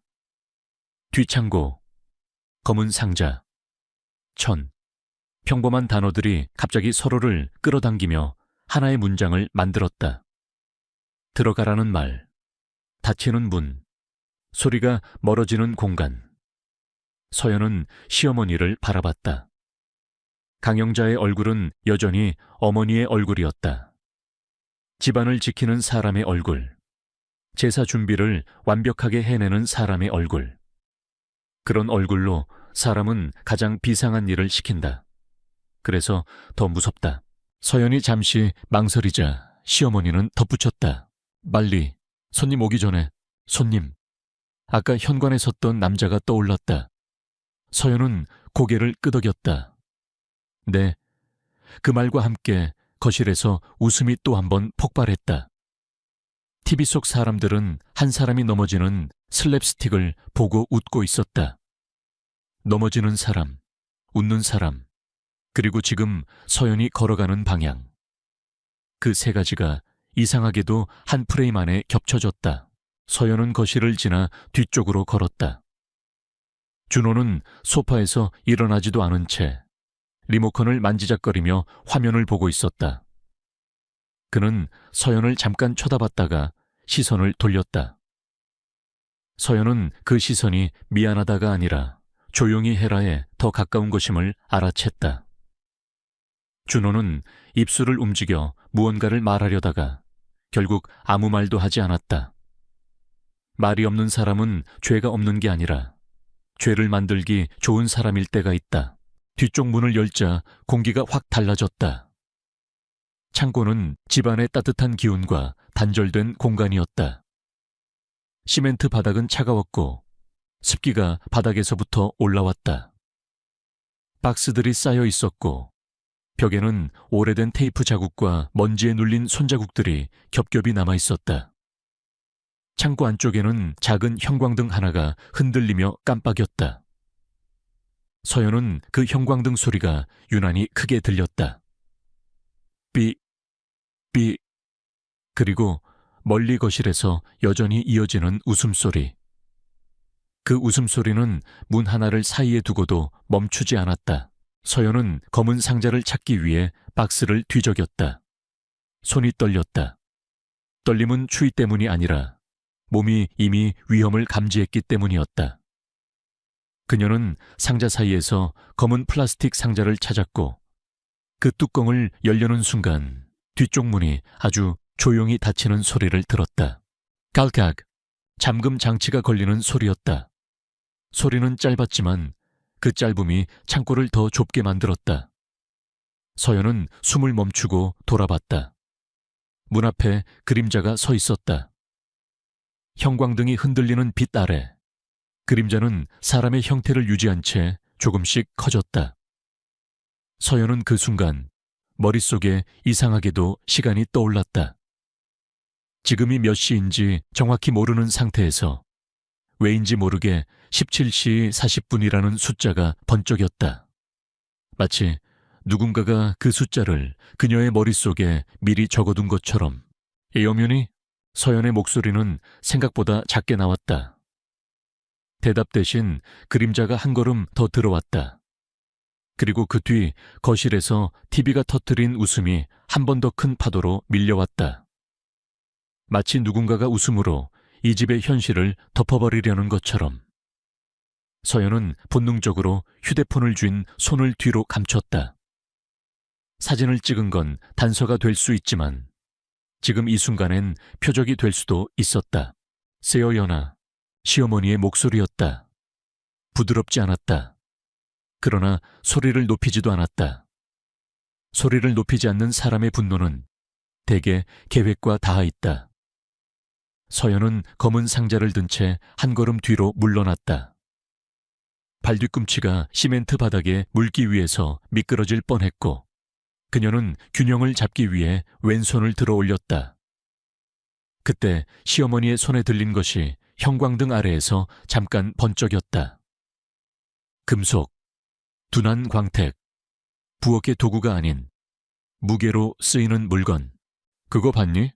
Speaker 1: 뒤창고, 검은 상자, 천. 평범한 단어들이 갑자기 서로를 끌어당기며 하나의 문장을 만들었다. 들어가라는 말, 닫히는 문, 소리가 멀어지는 공간. 서연은 시어머니를 바라봤다. 강영자의 얼굴은 여전히 어머니의 얼굴이었다. 집안을 지키는 사람의 얼굴, 제사 준비를 완벽하게 해내는 사람의 얼굴. 그런 얼굴로 사람은 가장 비상한 일을 시킨다. 그래서 더 무섭다. 서연이 잠시 망설이자 시어머니는 덧붙였다. 빨리, 손님 오기 전에. 손님. 아까 현관에 섰던 남자가 떠올랐다. 서연은 고개를 끄덕였다. 네. 그 말과 함께 거실에서 웃음이 또 한 번 폭발했다. TV 속 사람들은 한 사람이 넘어지는 슬랩스틱을 보고 웃고 있었다. 넘어지는 사람, 웃는 사람, 그리고 지금 서연이 걸어가는 방향. 그 세 가지가 이상하게도 한 프레임 안에 겹쳐졌다. 서연은 거실을 지나 뒤쪽으로 걸었다. 준호는 소파에서 일어나지도 않은 채 리모컨을 만지작거리며 화면을 보고 있었다. 그는 서연을 잠깐 쳐다봤다가 시선을 돌렸다. 서연은 그 시선이 미안하다가 아니라 조용히 해라에 더 가까운 것임을 알아챘다. 준호는 입술을 움직여 무언가를 말하려다가 결국 아무 말도 하지 않았다. 말이 없는 사람은 죄가 없는 게 아니라 죄를 만들기 좋은 사람일 때가 있다. 뒤쪽 문을 열자 공기가 확 달라졌다. 창고는 집안의 따뜻한 기운과 단절된 공간이었다. 시멘트 바닥은 차가웠고 습기가 바닥에서부터 올라왔다. 박스들이 쌓여 있었고 벽에는 오래된 테이프 자국과 먼지에 눌린 손자국들이 겹겹이 남아 있었다. 창고 안쪽에는 작은 형광등 하나가 흔들리며 깜빡였다. 서연은 그 형광등 소리가 유난히 크게 들렸다. 삐, 삐, 그리고 멀리 거실에서 여전히 이어지는 웃음소리. 그 웃음소리는 문 하나를 사이에 두고도 멈추지 않았다. 서연은 검은 상자를 찾기 위해 박스를 뒤적였다. 손이 떨렸다. 떨림은 추위 때문이 아니라 몸이 이미 위험을 감지했기 때문이었다. 그녀는 상자 사이에서 검은 플라스틱 상자를 찾았고 그 뚜껑을 열려는 순간 뒤쪽 문이 아주 조용히 닫히는 소리를 들었다. 깔깍! 잠금 장치가 걸리는 소리였다. 소리는 짧았지만 그 짧음이 창고를 더 좁게 만들었다. 서연은 숨을 멈추고 돌아봤다. 문 앞에 그림자가 서 있었다. 형광등이 흔들리는 빛 아래 그림자는 사람의 형태를 유지한 채 조금씩 커졌다. 서연은 그 순간 머릿속에 이상하게도 시간이 떠올랐다. 지금이 몇 시인지 정확히 모르는 상태에서 왜인지 모르게 17시 40분이라는 숫자가 번쩍였다. 마치 누군가가 그 숫자를 그녀의 머릿속에 미리 적어둔 것처럼. 에어뮤니? 서연의 목소리는 생각보다 작게 나왔다. 대답 대신 그림자가 한 걸음 더 들어왔다. 그리고 그 뒤 거실에서 TV가 터뜨린 웃음이 한 번 더 큰 파도로 밀려왔다. 마치 누군가가 웃음으로 이 집의 현실을 덮어버리려는 것처럼. 서연은 본능적으로 휴대폰을 쥔 손을 뒤로 감췄다. 사진을 찍은 건 단서가 될 수 있지만 지금 이 순간엔 표적이 될 수도 있었다. 세어연아, 시어머니의 목소리였다. 부드럽지 않았다. 그러나 소리를 높이지도 않았다. 소리를 높이지 않는 사람의 분노는 대개 계획과 닿아 있다. 서연은 검은 상자를 든 채 한 걸음 뒤로 물러났다. 발뒤꿈치가 시멘트 바닥에 물기 위해서 미끄러질 뻔했고 그녀는 균형을 잡기 위해 왼손을 들어 올렸다. 그때 시어머니의 손에 들린 것이 형광등 아래에서 잠깐 번쩍였다. 금속, 둔한 광택, 부엌의 도구가 아닌 무게로 쓰이는 물건. 그거 봤니?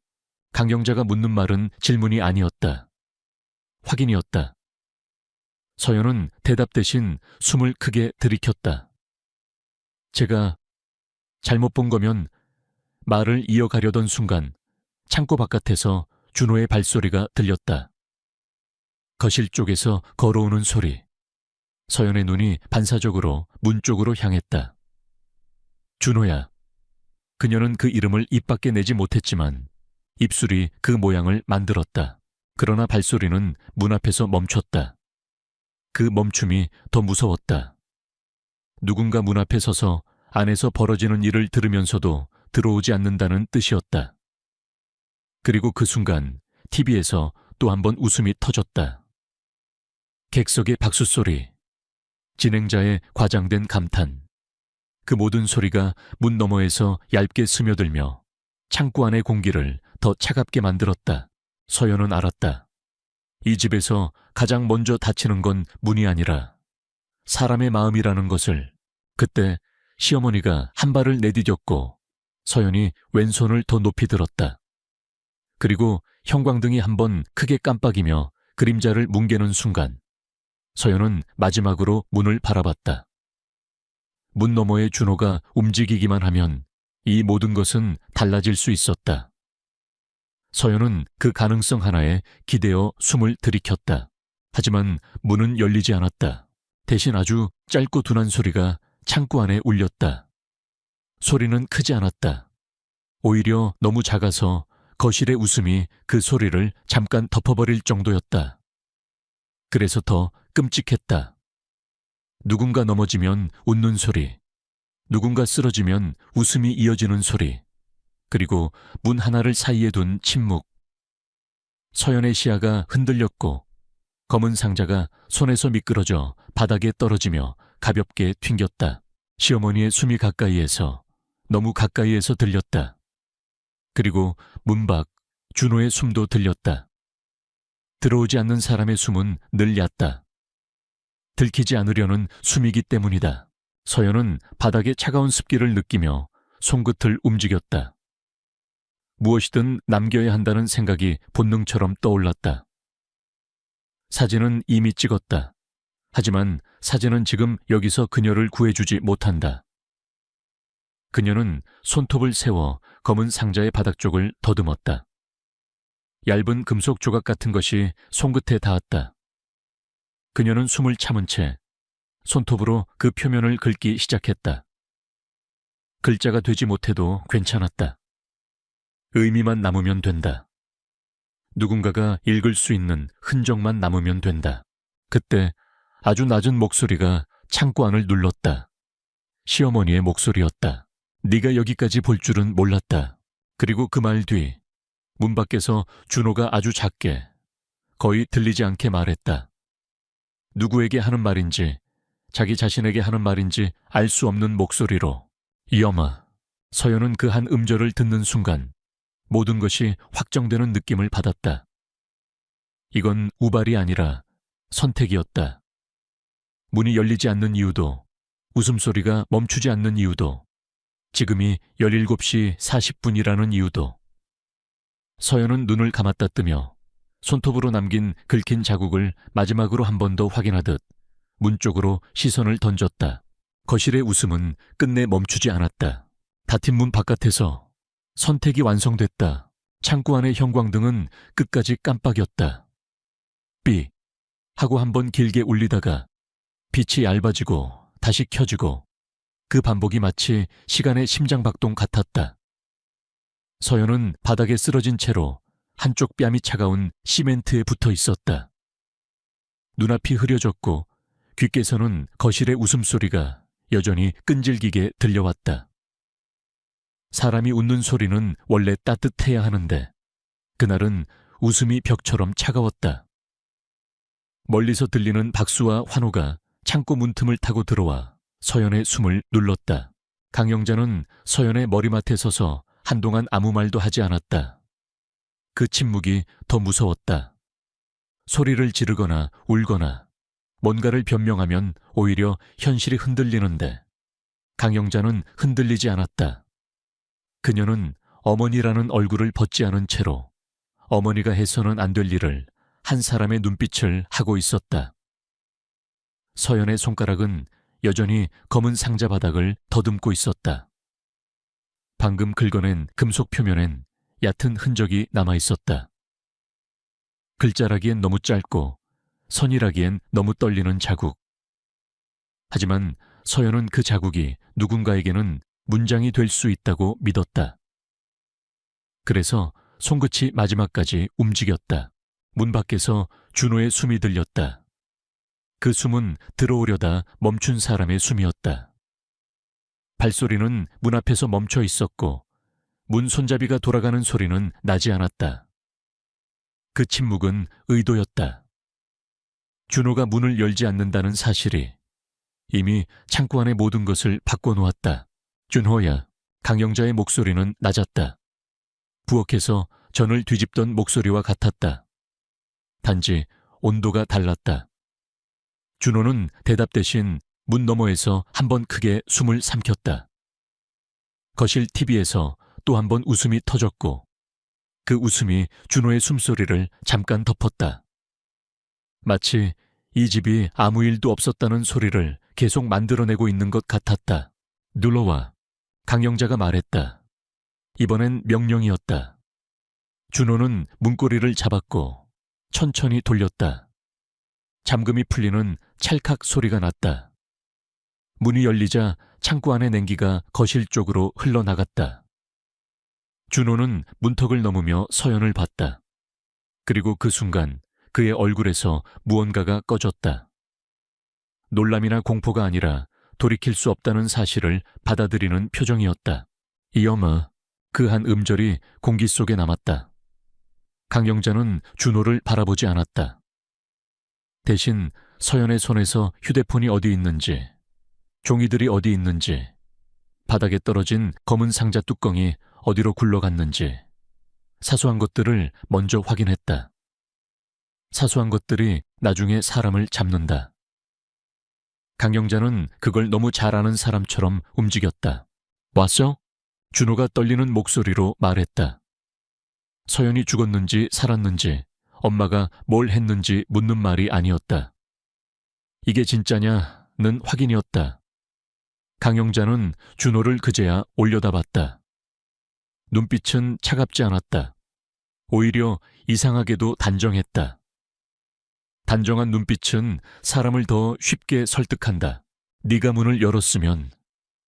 Speaker 1: 강경자가 묻는 말은 질문이 아니었다. 확인이었다. 서연은 대답 대신 숨을 크게 들이켰다. 제가 잘못 본 거면 말을 이어가려던 순간 창고 바깥에서 준호의 발소리가 들렸다. 거실 쪽에서 걸어오는 소리. 서연의 눈이 반사적으로 문 쪽으로 향했다. 준호야. 그녀는 그 이름을 입 밖에 내지 못했지만 입술이 그 모양을 만들었다. 그러나 발소리는 문 앞에서 멈췄다. 그 멈춤이 더 무서웠다. 누군가 문 앞에 서서 안에서 벌어지는 일을 들으면서도 들어오지 않는다는 뜻이었다. 그리고 그 순간 TV에서 또 한 번 웃음이 터졌다. 객석의 박수 소리, 진행자의 과장된 감탄, 그 모든 소리가 문 너머에서 얇게 스며들며 창고 안의 공기를 더 차갑게 만들었다. 서연은 알았다. 이 집에서 가장 먼저 다치는 건 문이 아니라 사람의 마음이라는 것을. 그때 시어머니가 한 발을 내디뎠고 서연이 왼손을 더 높이 들었다. 그리고 형광등이 한 번 크게 깜빡이며 그림자를 뭉개는 순간 서연은 마지막으로 문을 바라봤다. 문 너머의 준호가 움직이기만 하면 이 모든 것은 달라질 수 있었다. 서연은 그 가능성 하나에 기대어 숨을 들이켰다. 하지만 문은 열리지 않았다. 대신 아주 짧고 둔한 소리가 창고 안에 울렸다. 소리는 크지 않았다. 오히려 너무 작아서 거실의 웃음이 그 소리를 잠깐 덮어버릴 정도였다. 그래서 더 끔찍했다. 누군가 넘어지면 웃는 소리, 누군가 쓰러지면 웃음이 이어지는 소리, 그리고 문 하나를 사이에 둔 침묵. 서연의 시야가 흔들렸고 검은 상자가 손에서 미끄러져 바닥에 떨어지며 가볍게 튕겼다. 시어머니의 숨이 가까이에서, 너무 가까이에서 들렸다. 그리고 문 밖 준호의 숨도 들렸다. 들어오지 않는 사람의 숨은 늘 얕다. 들키지 않으려는 숨이기 때문이다. 서연은 바닥의 차가운 습기를 느끼며 손끝을 움직였다. 무엇이든 남겨야 한다는 생각이 본능처럼 떠올랐다. 사진은 이미 찍었다. 하지만 사진은 지금 여기서 그녀를 구해주지 못한다. 그녀는 손톱을 세워 검은 상자의 바닥 쪽을 더듬었다. 얇은 금속 조각 같은 것이 손끝에 닿았다. 그녀는 숨을 참은 채 손톱으로 그 표면을 긁기 시작했다. 글자가 되지 못해도 괜찮았다. 의미만 남으면 된다. 누군가가 읽을 수 있는 흔적만 남으면 된다. 그때 아주 낮은 목소리가 창고 안을 눌렀다. 시어머니의 목소리였다. 네가 여기까지 볼 줄은 몰랐다. 그리고 그 말 뒤 문 밖에서 준호가 아주 작게, 거의 들리지 않게 말했다. 누구에게 하는 말인지, 자기 자신에게 하는 말인지 알 수 없는 목소리로. 이엄아. 서연은 그 한 음절을 듣는 순간 모든 것이 확정되는 느낌을 받았다. 이건 우발이 아니라 선택이었다. 문이 열리지 않는 이유도, 웃음소리가 멈추지 않는 이유도, 지금이 17시 40분이라는 이유도. 서연은 눈을 감았다 뜨며 손톱으로 남긴 긁힌 자국을 마지막으로 한 번 더 확인하듯 문 쪽으로 시선을 던졌다. 거실의 웃음은 끝내 멈추지 않았다. 닫힌 문 바깥에서 선택이 완성됐다. 창고 안의 형광등은 끝까지 깜빡였다. 삐 하고 한 번 길게 울리다가 빛이 얇아지고 다시 켜지고, 그 반복이 마치 시간의 심장박동 같았다. 서연은 바닥에 쓰러진 채로 한쪽 뺨이 차가운 시멘트에 붙어 있었다. 눈앞이 흐려졌고 귓께서는 거실의 웃음소리가 여전히 끈질기게 들려왔다. 사람이 웃는 소리는 원래 따뜻해야 하는데 그날은 웃음이 벽처럼 차가웠다. 멀리서 들리는 박수와 환호가 창고 문틈을 타고 들어와 서연의 숨을 눌렀다. 강영자는 서연의 머리맡에 서서 한동안 아무 말도 하지 않았다. 그 침묵이 더 무서웠다. 소리를 지르거나 울거나 뭔가를 변명하면 오히려 현실이 흔들리는데 강영자는 흔들리지 않았다. 그녀는 어머니라는 얼굴을 벗지 않은 채로 어머니가 해서는 안 될 일을 한 사람의 눈빛을 하고 있었다. 서연의 손가락은 여전히 검은 상자 바닥을 더듬고 있었다. 방금 긁어낸 금속 표면엔 얕은 흔적이 남아 있었다. 글자라기엔 너무 짧고 선이라기엔 너무 떨리는 자국. 하지만 서연은 그 자국이 누군가에게는 문장이 될 수 있다고 믿었다. 그래서 손끝이 마지막까지 움직였다. 문 밖에서 준호의 숨이 들렸다. 그 숨은 들어오려다 멈춘 사람의 숨이었다. 발소리는 문 앞에서 멈춰 있었고 문 손잡이가 돌아가는 소리는 나지 않았다. 그 침묵은 의도였다. 준호가 문을 열지 않는다는 사실이 이미 창고 안의 모든 것을 바꿔놓았다. 준호야. 강영자의 목소리는 낮았다. 부엌에서 전을 뒤집던 목소리와 같았다. 단지 온도가 달랐다. 준호는 대답 대신 문 너머에서 한 번 크게 숨을 삼켰다. 거실 TV에서 또 한 번 웃음이 터졌고 그 웃음이 준호의 숨소리를 잠깐 덮었다. 마치 이 집이 아무 일도 없었다는 소리를 계속 만들어내고 있는 것 같았다. 눌러와. 강영자가 말했다. 이번엔 명령이었다. 준호는 문고리를 잡았고 천천히 돌렸다. 잠금이 풀리는 찰칵 소리가 났다. 문이 열리자 창고 안의 냉기가 거실 쪽으로 흘러나갔다. 준호는 문턱을 넘으며 서연을 봤다. 그리고 그 순간 그의 얼굴에서 무언가가 꺼졌다. 놀람이나 공포가 아니라 돌이킬 수 없다는 사실을 받아들이는 표정이었다. 이엄아. 그 한 음절이 공기 속에 남았다. 강영자는 준호를 바라보지 않았다. 대신 서연의 손에서 휴대폰이 어디 있는지, 종이들이 어디 있는지, 바닥에 떨어진 검은 상자 뚜껑이 어디로 굴러갔는지 사소한 것들을 먼저 확인했다. 사소한 것들이 나중에 사람을 잡는다. 강영자는 그걸 너무 잘 아는 사람처럼 움직였다. 왔어? 준호가 떨리는 목소리로 말했다. 서연이 죽었는지 살았는지 엄마가 뭘 했는지 묻는 말이 아니었다. 이게 진짜냐는 확인이었다. 강영자는 준호를 그제야 올려다봤다. 눈빛은 차갑지 않았다. 오히려 이상하게도 단정했다. 단정한 눈빛은 사람을 더 쉽게 설득한다. 네가 문을 열었으면.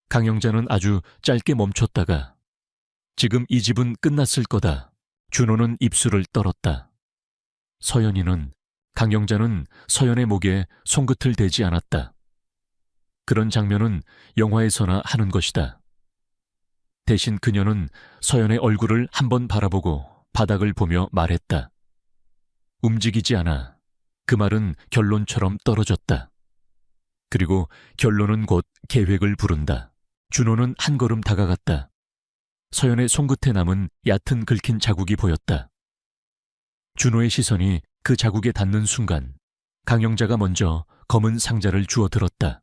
Speaker 1: 강영자는 아주 짧게 멈췄다가 지금 이 집은 끝났을 거다. 준호는 입술을 떨었다. 서연이는, 강영자는 서연의 목에 손끝을 대지 않았다. 그런 장면은 영화에서나 하는 것이다. 대신 그녀는 서연의 얼굴을 한번 바라보고 바닥을 보며 말했다. 움직이지 않아. 그 말은 결론처럼 떨어졌다. 그리고 결론은 곧 계획을 부른다. 준호는 한 걸음 다가갔다. 서연의 손끝에 남은 얕은 긁힌 자국이 보였다. 준호의 시선이 그 자국에 닿는 순간 강영자가 먼저 검은 상자를 주워 들었다.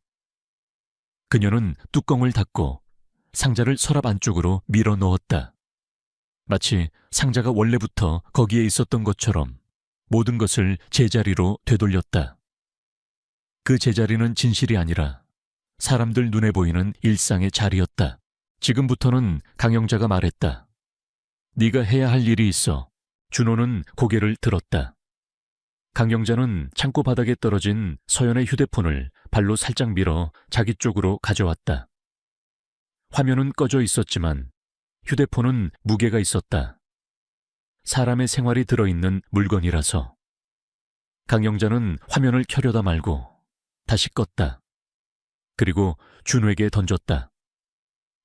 Speaker 1: 그녀는 뚜껑을 닫고 상자를 서랍 안쪽으로 밀어 넣었다. 마치 상자가 원래부터 거기에 있었던 것처럼 모든 것을 제자리로 되돌렸다. 그 제자리는 진실이 아니라 사람들 눈에 보이는 일상의 자리였다. 지금부터는 강영자가 말했다. 네가 해야 할 일이 있어. 준호는 고개를 들었다. 강영자는 창고 바닥에 떨어진 서연의 휴대폰을 발로 살짝 밀어 자기 쪽으로 가져왔다. 화면은 꺼져 있었지만 휴대폰은 무게가 있었다. 사람의 생활이 들어있는 물건이라서. 강영자는 화면을 켜려다 말고 다시 껐다. 그리고 준호에게 던졌다.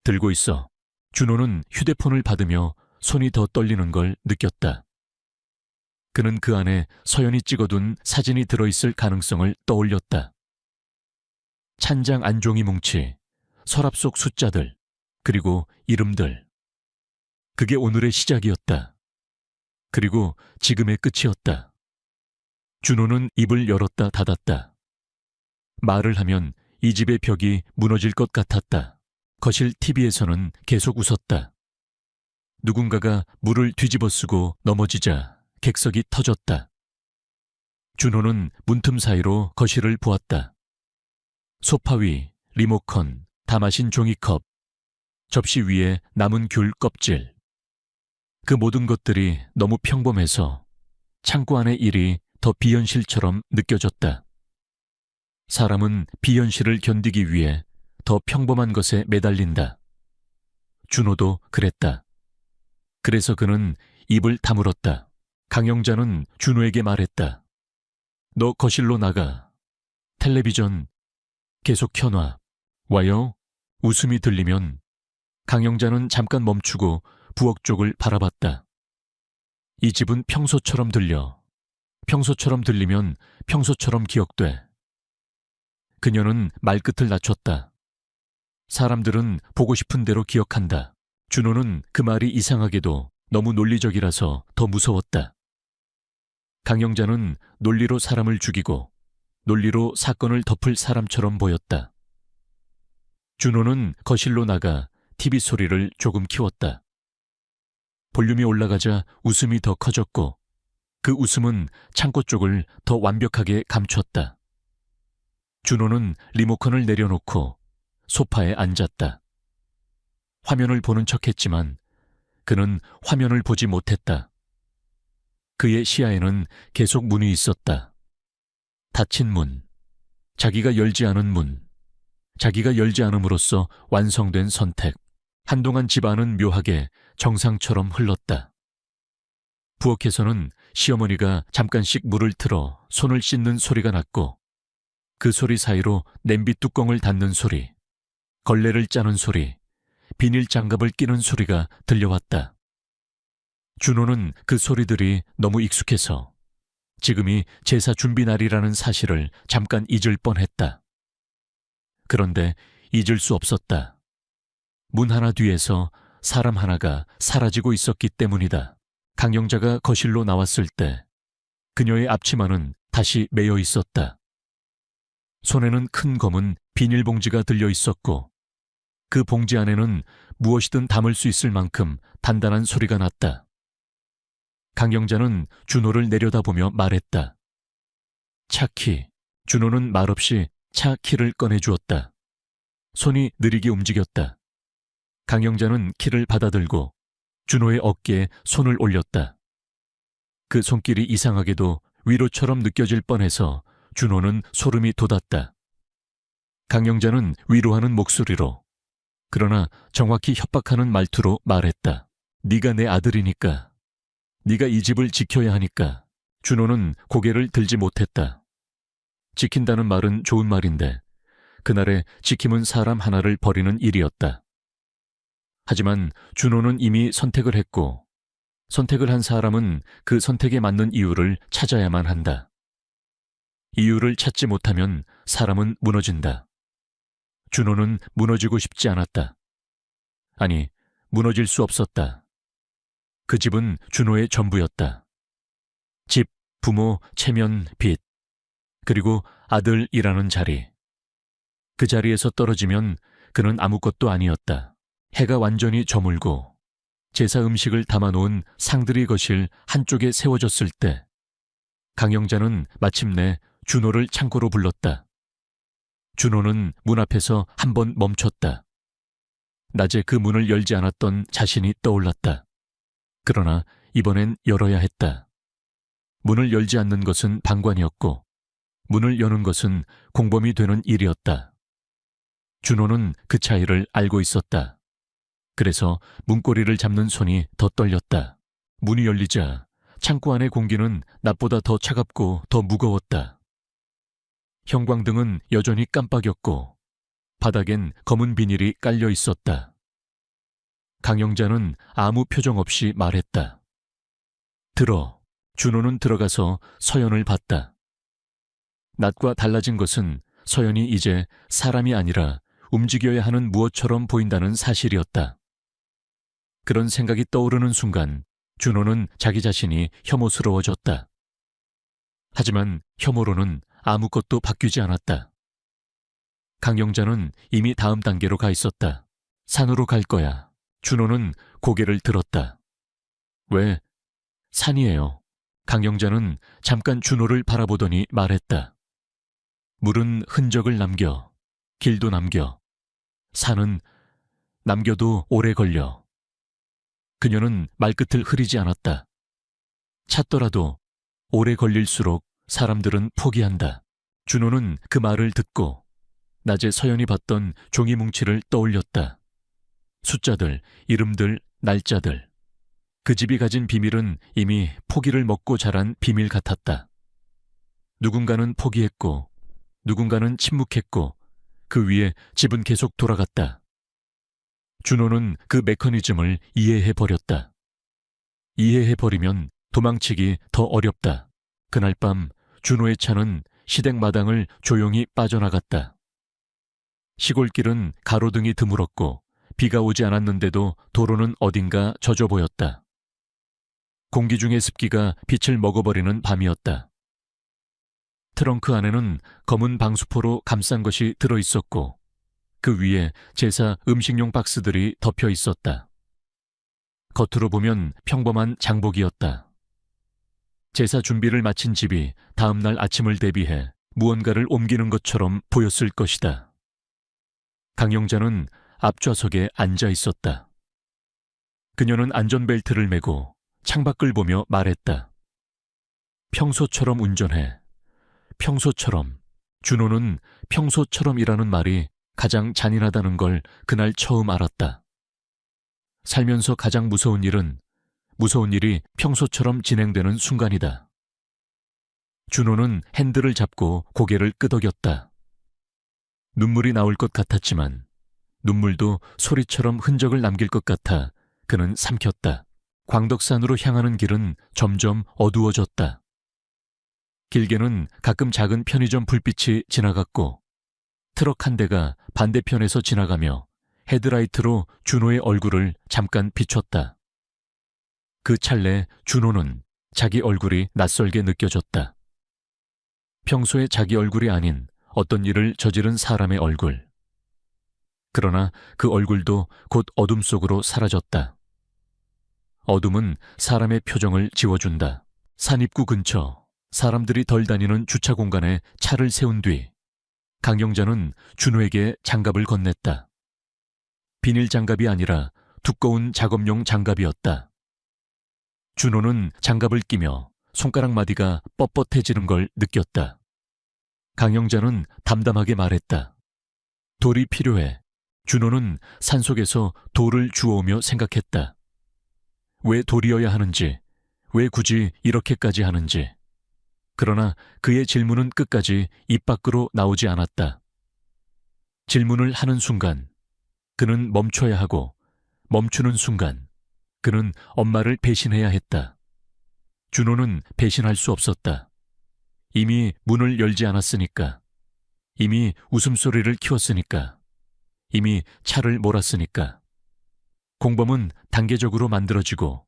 Speaker 1: 들고 있어. 준호는 휴대폰을 받으며 손이 더 떨리는 걸 느꼈다. 그는 그 안에 서연이 찍어둔 사진이 들어있을 가능성을 떠올렸다. 찬장 안종이 뭉치, 서랍 속 숫자들, 그리고 이름들. 그게 오늘의 시작이었다. 그리고 지금의 끝이었다. 준호는 입을 열었다 닫았다. 말을 하면 이 집의 벽이 무너질 것 같았다. 거실 TV에서는 계속 웃었다. 누군가가 물을 뒤집어쓰고 넘어지자 객석이 터졌다. 준호는 문틈 사이로 거실을 보았다. 소파 위, 리모컨, 다 마신 종이컵, 접시 위에 남은 귤 껍질. 그 모든 것들이 너무 평범해서 창고 안의 일이 더 비현실처럼 느껴졌다. 사람은 비현실을 견디기 위해 더 평범한 것에 매달린다. 준호도 그랬다. 그래서 그는 입을 다물었다. 강영자는 준호에게 말했다. 너 거실로 나가. 텔레비전 계속 켜놔. 와요? 웃음이 들리면 강영자는 잠깐 멈추고 부엌 쪽을 바라봤다. 이 집은 평소처럼 들려. 평소처럼 들리면 평소처럼 기억돼. 그녀는 말끝을 낮췄다. 사람들은 보고 싶은 대로 기억한다. 준호는 그 말이 이상하게도 너무 논리적이라서 더 무서웠다. 강영자는 논리로 사람을 죽이고 논리로 사건을 덮을 사람처럼 보였다. 준호는 거실로 나가 TV 소리를 조금 키웠다. 볼륨이 올라가자 웃음이 더 커졌고 그 웃음은 창고 쪽을 더 완벽하게 감췄다. 준호는 리모컨을 내려놓고 소파에 앉았다. 화면을 보는 척했지만 그는 화면을 보지 못했다. 그의 시야에는 계속 문이 있었다. 닫힌 문, 자기가 열지 않은 문, 자기가 열지 않음으로써 완성된 선택. 한동안 집안은 묘하게 정상처럼 흘렀다. 부엌에서는 시어머니가 잠깐씩 물을 틀어 손을 씻는 소리가 났고 그 소리 사이로 냄비 뚜껑을 닫는 소리, 걸레를 짜는 소리, 비닐 장갑을 끼는 소리가 들려왔다. 준호는 그 소리들이 너무 익숙해서 지금이 제사 준비 날이라는 사실을 잠깐 잊을 뻔했다. 그런데 잊을 수 없었다. 문 하나 뒤에서 사람 하나가 사라지고 있었기 때문이다. 강영자가 거실로 나왔을 때 그녀의 앞치마는 다시 매여 있었다. 손에는 큰 검은 비닐봉지가 들려 있었고 그 봉지 안에는 무엇이든 담을 수 있을 만큼 단단한 소리가 났다. 강영자는 준호를 내려다보며 말했다. 차키. 준호는 말없이 차 키를 꺼내주었다. 손이 느리게 움직였다. 강영자는 키를 받아들고 준호의 어깨에 손을 올렸다. 그 손길이 이상하게도 위로처럼 느껴질 뻔해서 준호는 소름이 돋았다. 강영자는 위로하는 목소리로, 그러나 정확히 협박하는 말투로 말했다. 네가 내 아들이니까, 네가 이 집을 지켜야 하니까. 준호는 고개를 들지 못했다. 지킨다는 말은 좋은 말인데 그날의 지킴은 사람 하나를 버리는 일이었다. 하지만 준호는 이미 선택을 했고, 선택을 한 사람은 그 선택에 맞는 이유를 찾아야만 한다. 이유를 찾지 못하면 사람은 무너진다. 준호는 무너지고 싶지 않았다. 아니, 무너질 수 없었다. 그 집은 준호의 전부였다. 집, 부모, 체면, 빚, 그리고 아들이라는 자리. 그 자리에서 떨어지면 그는 아무것도 아니었다. 해가 완전히 저물고 제사 음식을 담아놓은 상들이 거실 한쪽에 세워졌을 때 강영자는 마침내 준호를 창고로 불렀다. 준호는 문 앞에서 한 번 멈췄다. 낮에 그 문을 열지 않았던 자신이 떠올랐다. 그러나 이번엔 열어야 했다. 문을 열지 않는 것은 방관이었고 문을 여는 것은 공범이 되는 일이었다. 준호는 그 차이를 알고 있었다. 그래서 문고리를 잡는 손이 더 떨렸다. 문이 열리자 창고 안의 공기는 낮보다 더 차갑고 더 무거웠다. 형광등은 여전히 깜빡였고 바닥엔 검은 비닐이 깔려 있었다. 강영자는 아무 표정 없이 말했다. 들어. 준호는 들어가서 서연을 봤다. 낮과 달라진 것은 서연이 이제 사람이 아니라 움직여야 하는 무엇처럼 보인다는 사실이었다. 그런 생각이 떠오르는 순간 준호는 자기 자신이 혐오스러워졌다. 하지만 혐오로는 아무것도 바뀌지 않았다. 강영자는 이미 다음 단계로 가 있었다. 산으로 갈 거야. 준호는 고개를 들었다. 왜? 산이에요. 강영자는 잠깐 준호를 바라보더니 말했다. 물은 흔적을 남겨, 길도 남겨, 산은 남겨도 오래 걸려. 그녀는 말끝을 흐리지 않았다. 찾더라도 오래 걸릴수록 사람들은 포기한다. 준호는 그 말을 듣고 낮에 서연이 봤던 종이 뭉치를 떠올렸다. 숫자들, 이름들, 날짜들. 그 집이 가진 비밀은 이미 포기를 먹고 자란 비밀 같았다. 누군가는 포기했고 누군가는 침묵했고 그 위에 집은 계속 돌아갔다. 준호는 그 메커니즘을 이해해버렸다. 이해해버리면 도망치기 더 어렵다. 그날 밤 준호의 차는 시댁 마당을 조용히 빠져나갔다. 시골길은 가로등이 드물었고 비가 오지 않았는데도 도로는 어딘가 젖어 보였다. 공기 중의 습기가 빛을 먹어버리는 밤이었다. 트렁크 안에는 검은 방수포로 감싼 것이 들어있었고 그 위에 제사 음식용 박스들이 덮여 있었다. 겉으로 보면 평범한 장복이었다. 제사 준비를 마친 집이 다음 날 아침을 대비해 무언가를 옮기는 것처럼 보였을 것이다. 강영자는 앞좌석에 앉아 있었다. 그녀는 안전벨트를 매고 창밖을 보며 말했다. 평소처럼 운전해. 평소처럼. 준호는 평소처럼이라는 말이 가장 잔인하다는 걸 그날 처음 알았다. 살면서 가장 무서운 일이 평소처럼 진행되는 순간이다. 준호는 핸들을 잡고 고개를 끄덕였다. 눈물이 나올 것 같았지만 눈물도 소리처럼 흔적을 남길 것 같아 그는 삼켰다. 광덕산으로 향하는 길은 점점 어두워졌다. 길게는 가끔 작은 편의점 불빛이 지나갔고 트럭 한 대가 반대편에서 지나가며 헤드라이트로 준호의 얼굴을 잠깐 비췄다. 그 찰내 준호는 자기 얼굴이 낯설게 느껴졌다. 평소에 자기 얼굴이 아닌 어떤 일을 저지른 사람의 얼굴. 그러나 그 얼굴도 곧 어둠 속으로 사라졌다. 어둠은 사람의 표정을 지워준다. 산입구 근처 사람들이 덜 다니는 주차 공간에 차를 세운 뒤 강영자는 준호에게 장갑을 건넸다. 비닐 장갑이 아니라 두꺼운 작업용 장갑이었다. 준호는 장갑을 끼며 손가락 마디가 뻣뻣해지는 걸 느꼈다. 강영자는 담담하게 말했다. 돌이 필요해. 준호는 산속에서 돌을 주워오며 생각했다. 왜 돌이어야 하는지, 왜 굳이 이렇게까지 하는지. 그러나 그의 질문은 끝까지 입 밖으로 나오지 않았다. 질문을 하는 순간 그는 멈춰야 하고, 멈추는 순간 그는 엄마를 배신해야 했다. 준호는 배신할 수 없었다. 이미 문을 열지 않았으니까, 이미 웃음소리를 키웠으니까, 이미 차를 몰았으니까. 공범은 단계적으로 만들어지고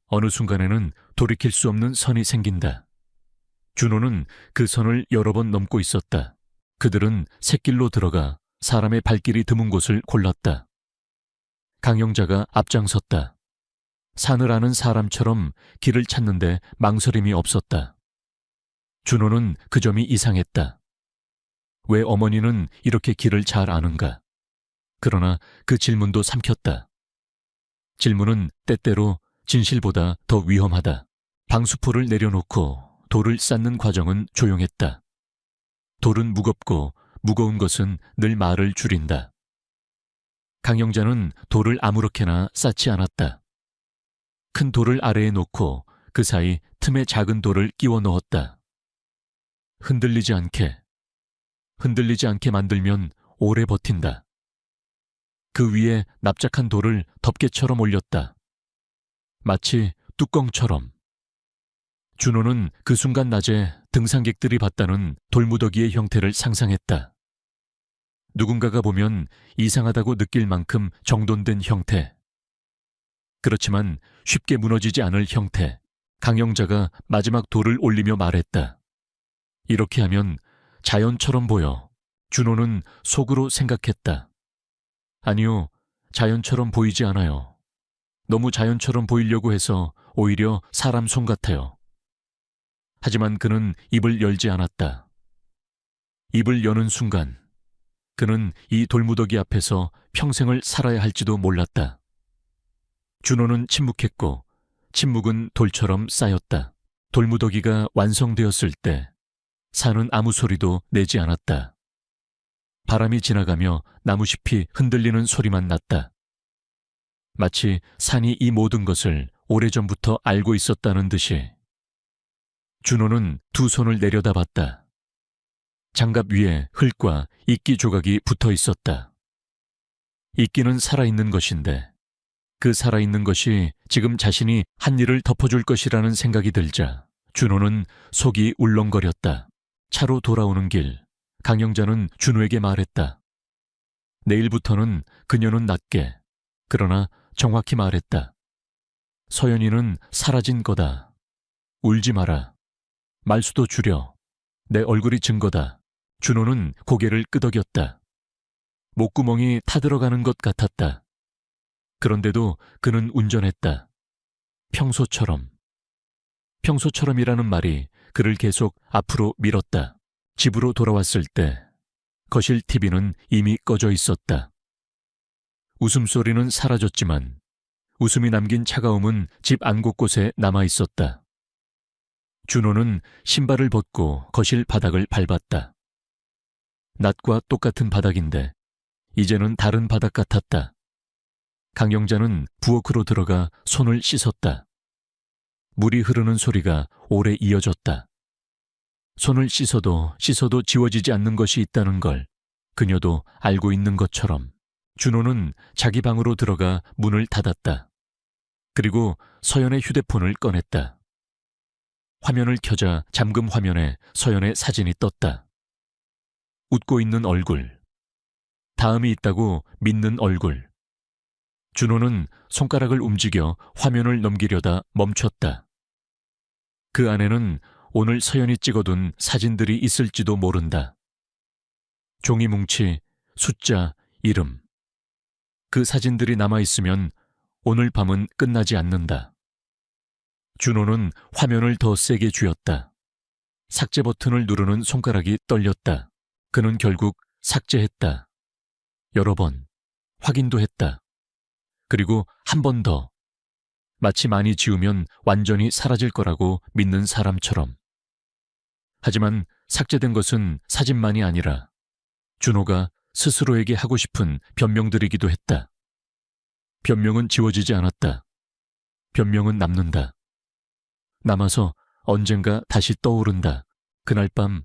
Speaker 1: 어느 순간에는 돌이킬 수 없는 선이 생긴다. 준호는 그 선을 여러 번 넘고 있었다. 그들은 샛길로 들어가 사람의 발길이 드문 곳을 골랐다. 강영자가 앞장섰다. 산을 아는 사람처럼 길을 찾는데 망설임이 없었다. 준호는 그 점이 이상했다. 왜 어머니는 이렇게 길을 잘 아는가? 그러나 그 질문도 삼켰다. 질문은 때때로 진실보다 더 위험하다. 방수포를 내려놓고 돌을 쌓는 과정은 조용했다. 돌은 무겁고 무거운 것은 늘 말을 줄인다. 강영자는 돌을 아무렇게나 쌓지 않았다. 큰 돌을 아래에 놓고 그 사이 틈에 작은 돌을 끼워 넣었다. 흔들리지 않게 만들면 오래 버틴다. 그 위에 납작한 돌을 덮개처럼 올렸다. 마치 뚜껑처럼. 준호는 그 순간 낮에 등산객들이 봤다는 돌무더기의 형태를 상상했다. 누군가가 보면 이상하다고 느낄 만큼 정돈된 형태. 그렇지만 쉽게 무너지지 않을 형태. 강영자가 마지막 돌을 올리며 말했다. 이렇게 하면 자연처럼 보여. 준호는 속으로 생각했다. 아니요, 자연처럼 보이지 않아요. 너무 자연처럼 보이려고 해서 오히려 사람 손 같아요. 하지만 그는 입을 열지 않았다. 입을 여는 순간 그는 이 돌무더기 앞에서 평생을 살아야 할지도 몰랐다. 준호는 침묵했고 침묵은 돌처럼 쌓였다. 돌무더기가 완성되었을 때 산은 아무 소리도 내지 않았다. 바람이 지나가며 나무잎이 흔들리는 소리만 났다. 마치 산이 이 모든 것을 오래전부터 알고 있었다는 듯이. 준호는 두 손을 내려다봤다. 장갑 위에 흙과 이끼 조각이 붙어 있었다. 이끼는 살아있는 것인데 그 살아있는 것이 지금 자신이 한 일을 덮어줄 것이라는 생각이 들자 준호는 속이 울렁거렸다. 차로 돌아오는 길, 강영자는 준호에게 말했다. 내일부터는 그녀는 낫게, 그러나 정확히 말했다. 서연이는 사라진 거다. 울지 마라. 말수도 줄여. 내 얼굴이 증거다. 준호는 고개를 끄덕였다. 목구멍이 타들어가는 것 같았다. 그런데도 그는 운전했다. 평소처럼. 평소처럼이라는 말이 그를 계속 앞으로 밀었다. 집으로 돌아왔을 때 거실 TV는 이미 꺼져 있었다. 웃음소리는 사라졌지만 웃음이 남긴 차가움은 집 안 곳곳에 남아 있었다. 준호는 신발을 벗고 거실 바닥을 밟았다. 낮과 똑같은 바닥인데 이제는 다른 바닥 같았다. 강영자는 부엌으로 들어가 손을 씻었다. 물이 흐르는 소리가 오래 이어졌다. 손을 씻어도 지워지지 않는 것이 있다는 걸 그녀도 알고 있는 것처럼 준호는 자기 방으로 들어가 문을 닫았다. 그리고 서연의 휴대폰을 꺼냈다. 화면을 켜자 잠금 화면에 서연의 사진이 떴다. 웃고 있는 얼굴. 다음이 있다고 믿는 얼굴. 준호는 손가락을 움직여 화면을 넘기려다 멈췄다. 그 안에는 오늘 서연이 찍어둔 사진들이 있을지도 모른다. 종이 뭉치, 숫자, 이름. 그 사진들이 남아있으면 오늘 밤은 끝나지 않는다. 준호는 화면을 더 세게 쥐었다. 삭제 버튼을 누르는 손가락이 떨렸다. 그는 결국 삭제했다. 여러 번 확인도 했다. 그리고 한 번 더. 마치 많이 지우면 완전히 사라질 거라고 믿는 사람처럼. 하지만 삭제된 것은 사진만이 아니라 준호가 스스로에게 하고 싶은 변명들이기도 했다. 변명은 지워지지 않았다. 변명은 남는다. 남아서 언젠가 다시 떠오른다. 그날 밤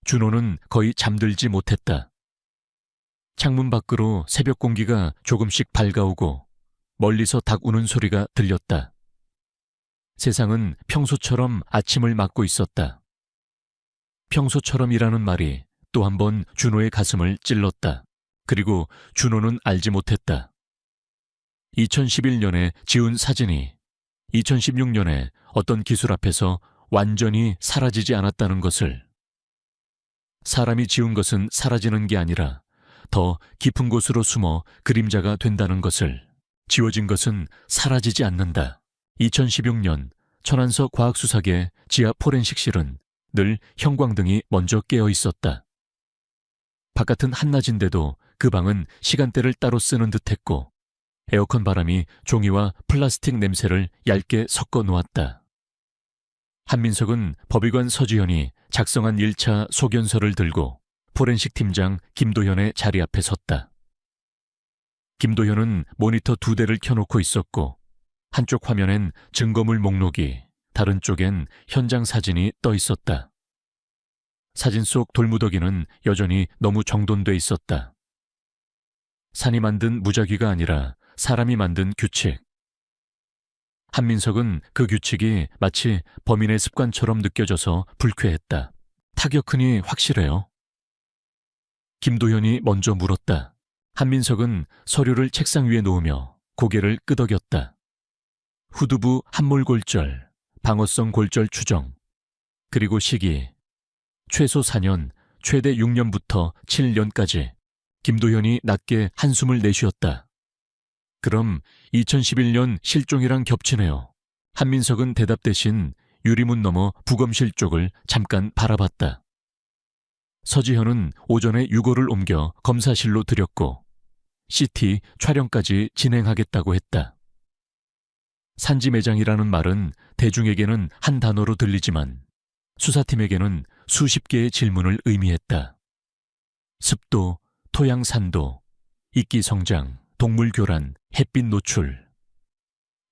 Speaker 1: 준호는 거의 잠들지 못했다. 창문 밖으로 새벽 공기가 조금씩 밝아오고 멀리서 닭 우는 소리가 들렸다. 세상은 평소처럼 아침을 맞고 있었다. 평소처럼이라는 말이 또 한 번 준호의 가슴을 찔렀다. 그리고 준호는 알지 못했다. 2011년에 지운 사진이 2016년에 어떤 기술 앞에서 완전히 사라지지 않았다는 것을. 사람이 지운 것은 사라지는 게 아니라 더 깊은 곳으로 숨어 그림자가 된다는 것을. 지워진 것은 사라지지 않는다. 2016년 천안서 과학수사계 지하 포렌식실은 늘 형광등이 먼저 깨어 있었다. 바깥은 한낮인데도 그 방은 시간대를 따로 쓰는 듯했고 에어컨 바람이 종이와 플라스틱 냄새를 얇게 섞어 놓았다. 한민석은 법의관 서지현이 작성한 1차 소견서를 들고 포렌식 팀장 김도현의 자리 앞에 섰다. 김도현은 모니터 2대를 켜놓고 있었고 한쪽 화면엔 증거물 목록이, 다른 쪽엔 현장 사진이 떠 있었다. 사진 속 돌무더기는 여전히 너무 정돈돼 있었다. 산이 만든 무작위가 아니라 사람이 만든 규칙. 한민석은 그 규칙이 마치 범인의 습관처럼 느껴져서 불쾌했다. 타격흔이 확실해요. 김도현이 먼저 물었다. 한민석은 서류를 책상 위에 놓으며 고개를 끄덕였다. 후두부 함몰골절, 방어성 골절 추정, 그리고 시기, 최소 4년, 최대 6년부터 7년까지. 김도현이 낮게 한숨을 내쉬었다. 그럼 2011년 실종이랑 겹치네요. 한민석은 대답 대신 유리문 너머 부검실 쪽을 잠깐 바라봤다. 서지현은 오전에 유골을 옮겨 검사실로 들였고 CT 촬영까지 진행하겠다고 했다. 산지매장이라는 말은 대중에게는 한 단어로 들리지만 수사팀에게는 수십 개의 질문을 의미했다. 습도, 토양 산도, 이끼 성장, 동물 교란, 햇빛 노출.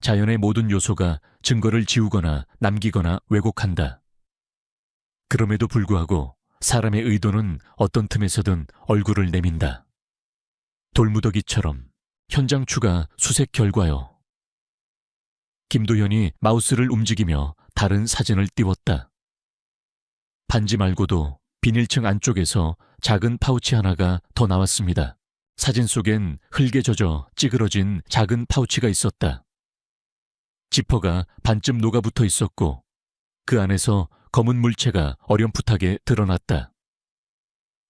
Speaker 1: 자연의 모든 요소가 증거를 지우거나 남기거나 왜곡한다. 그럼에도 불구하고 사람의 의도는 어떤 틈에서든 얼굴을 내민다. 돌무더기처럼. 현장 추가 수색 결과요. 김도현이 마우스를 움직이며 다른 사진을 띄웠다. 반지 말고도 비닐층 안쪽에서 작은 파우치 하나가 더 나왔습니다. 사진 속엔 흙에 젖어 찌그러진 작은 파우치가 있었다. 지퍼가 반쯤 녹아붙어 있었고 그 안에서 검은 물체가 어렴풋하게 드러났다.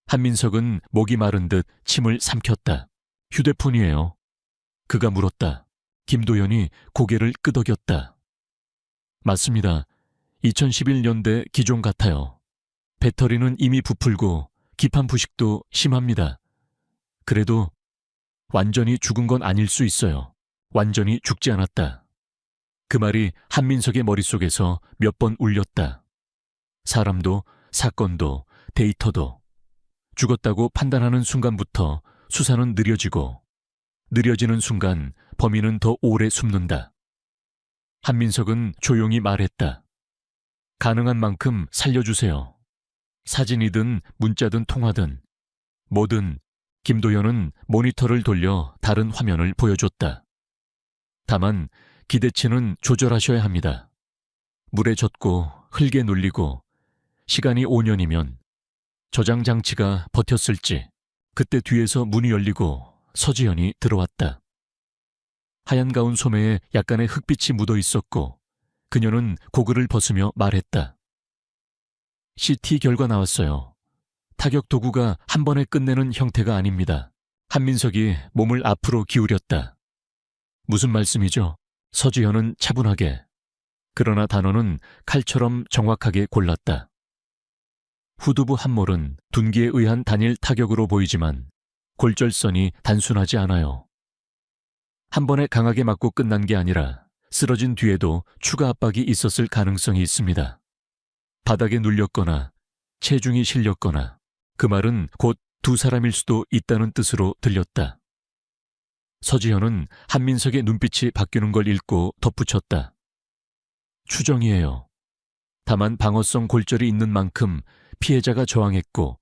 Speaker 1: 한민석은 목이 마른 듯 침을 삼켰다. 휴대폰이에요. 그가 물었다. 김도현이 고개를 끄덕였다. 맞습니다. 2011년대 기종 같아요. 배터리는 이미 부풀고 기판 부식도 심합니다. 그래도 완전히 죽은 건 아닐 수 있어요. 완전히 죽지 않았다. 그 말이 한민석의 머릿속에서 몇 번 울렸다. 사람도, 사건도, 데이터도. 죽었다고 판단하는 순간부터 수사는 느려지고 느려지는 순간 범인은 더 오래 숨는다. 한민석은 조용히 말했다. 가능한 만큼 살려주세요. 사진이든 문자든 통화든 뭐든. 김도현은 모니터를 돌려 다른 화면을 보여줬다. 다만 기대치는 조절하셔야 합니다. 물에 젖고 흙에 눌리고 시간이 5년이면 저장 장치가 버텼을지. 그때 뒤에서 문이 열리고 서지현이 들어왔다. 하얀 가운 소매에 약간의 흙빛이 묻어 있었고 그녀는 고글을 벗으며 말했다. CT 결과 나왔어요. 타격 도구가 한 번에 끝내는 형태가 아닙니다. 한민석이 몸을 앞으로 기울였다. 무슨 말씀이죠? 서지현은 차분하게. 그러나 단어는 칼처럼 정확하게 골랐다. 후두부 함몰은 둔기에 의한 단일 타격으로 보이지만 골절선이 단순하지 않아요. 한 번에 강하게 맞고 끝난 게 아니라 쓰러진 뒤에도 추가 압박이 있었을 가능성이 있습니다. 바닥에 눌렸거나 체중이 실렸거나 그 말은 곧 두 사람일 수도 있다는 뜻으로 들렸다. 서지현은 한민석의 눈빛이 바뀌는 걸 읽고 덧붙였다. 추정이에요. 다만 방어성 골절이 있는 만큼 피해자가 저항했고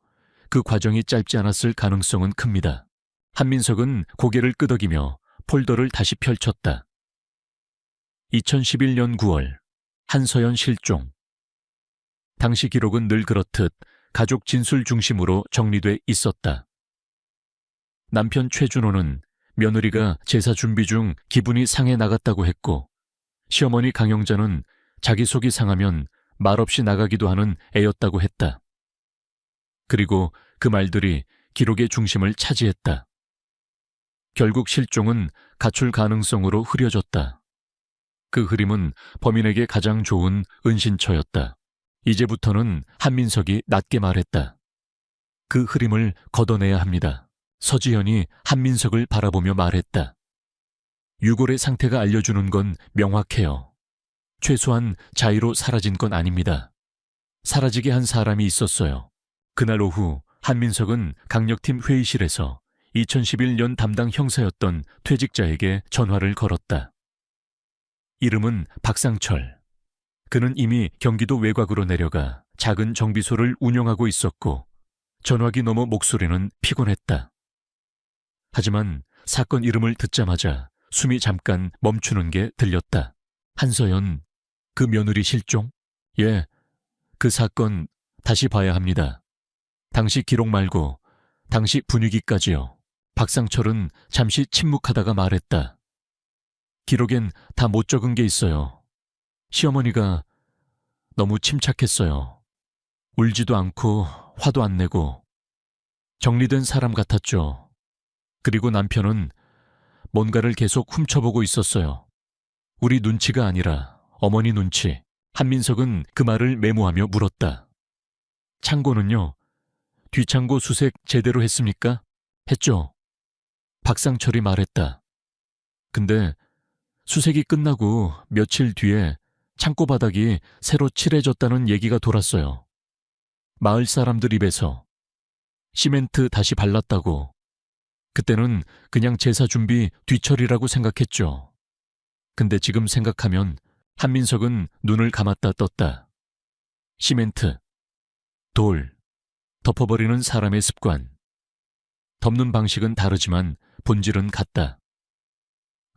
Speaker 1: 그 과정이 짧지 않았을 가능성은 큽니다. 한민석은 고개를 끄덕이며 폴더를 다시 펼쳤다. 2011년 9월 한서연 실종. 당시 기록은 늘 그렇듯 가족 진술 중심으로 정리돼 있었다. 남편 최준호는 며느리가 제사 준비 중 기분이 상해 나갔다고 했고, 시어머니 강영자는 자기 속이 상하면 말없이 나가기도 하는 애였다고 했다. 그리고 그 말들이 기록의 중심을 차지했다. 결국 실종은 가출 가능성으로 흐려졌다. 그 흐림은 범인에게 가장 좋은 은신처였다. 이제부터는 한민석이 낮게 말했다. 그 흐림을 걷어내야 합니다. 서지현이 한민석을 바라보며 말했다. 유골의 상태가 알려주는 건 명확해요. 최소한 자의로 사라진 건 아닙니다. 사라지게 한 사람이 있었어요. 그날 오후 한민석은 강력팀 회의실에서 2011년 담당 형사였던 퇴직자에게 전화를 걸었다. 이름은 박상철. 그는 이미 경기도 외곽으로 내려가 작은 정비소를 운영하고 있었고 전화기 너머 목소리는 피곤했다. 하지만 사건 이름을 듣자마자 숨이 잠깐 멈추는 게 들렸다. 한서연, 그 며느리 실종? 예, 그 사건 다시 봐야 합니다. 당시 기록 말고 당시 분위기까지요. 박상철은 잠시 침묵하다가 말했다. 기록엔 다 못 적은 게 있어요. 시어머니가 너무 침착했어요. 울지도 않고 화도 안 내고 정리된 사람 같았죠. 그리고 남편은 뭔가를 계속 훔쳐보고 있었어요. 우리 눈치가 아니라 어머니 눈치. 한민석은 그 말을 메모하며 물었다. 창고는요? 뒷창고 수색 제대로 했습니까? 했죠. 박상철이 말했다. 근데 수색이 끝나고 며칠 뒤에 창고 바닥이 새로 칠해졌다는 얘기가 돌았어요. 마을 사람들 입에서 시멘트 다시 발랐다고. 그때는 그냥 제사 준비 뒤처리라고 생각했죠. 근데 지금 생각하면 한민석은 눈을 감았다 떴다. 시멘트, 돌, 덮어버리는 사람의 습관. 덮는 방식은 다르지만 본질은 같다.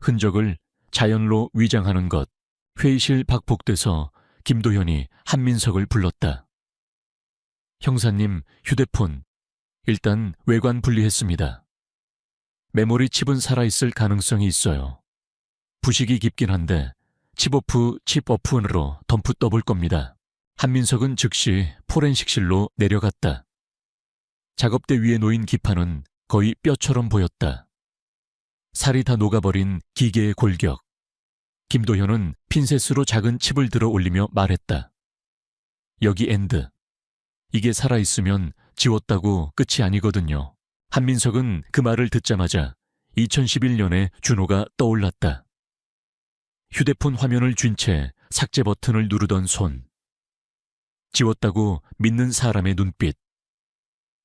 Speaker 1: 흔적을 자연로 위장하는 것. 회의실 밖 복도에서 김도현이 한민석을 불렀다. 형사님, 휴대폰. 일단 외관 분리했습니다. 메모리 칩은 살아있을 가능성이 있어요. 부식이 깊긴 한데 칩오프, 칩오픈으로 덤프 떠볼 겁니다. 한민석은 즉시 포렌식실로 내려갔다. 작업대 위에 놓인 기판은 거의 뼈처럼 보였다. 살이 다 녹아버린 기계의 골격. 김도현은 핀셋으로 작은 칩을 들어 올리며 말했다. 여기 엔드. 이게 살아있으면 지웠다고 끝이 아니거든요. 한민석은 그 말을 듣자마자 2011년에 준호가 떠올랐다. 휴대폰 화면을 쥔 채 삭제 버튼을 누르던 손. 지웠다고 믿는 사람의 눈빛.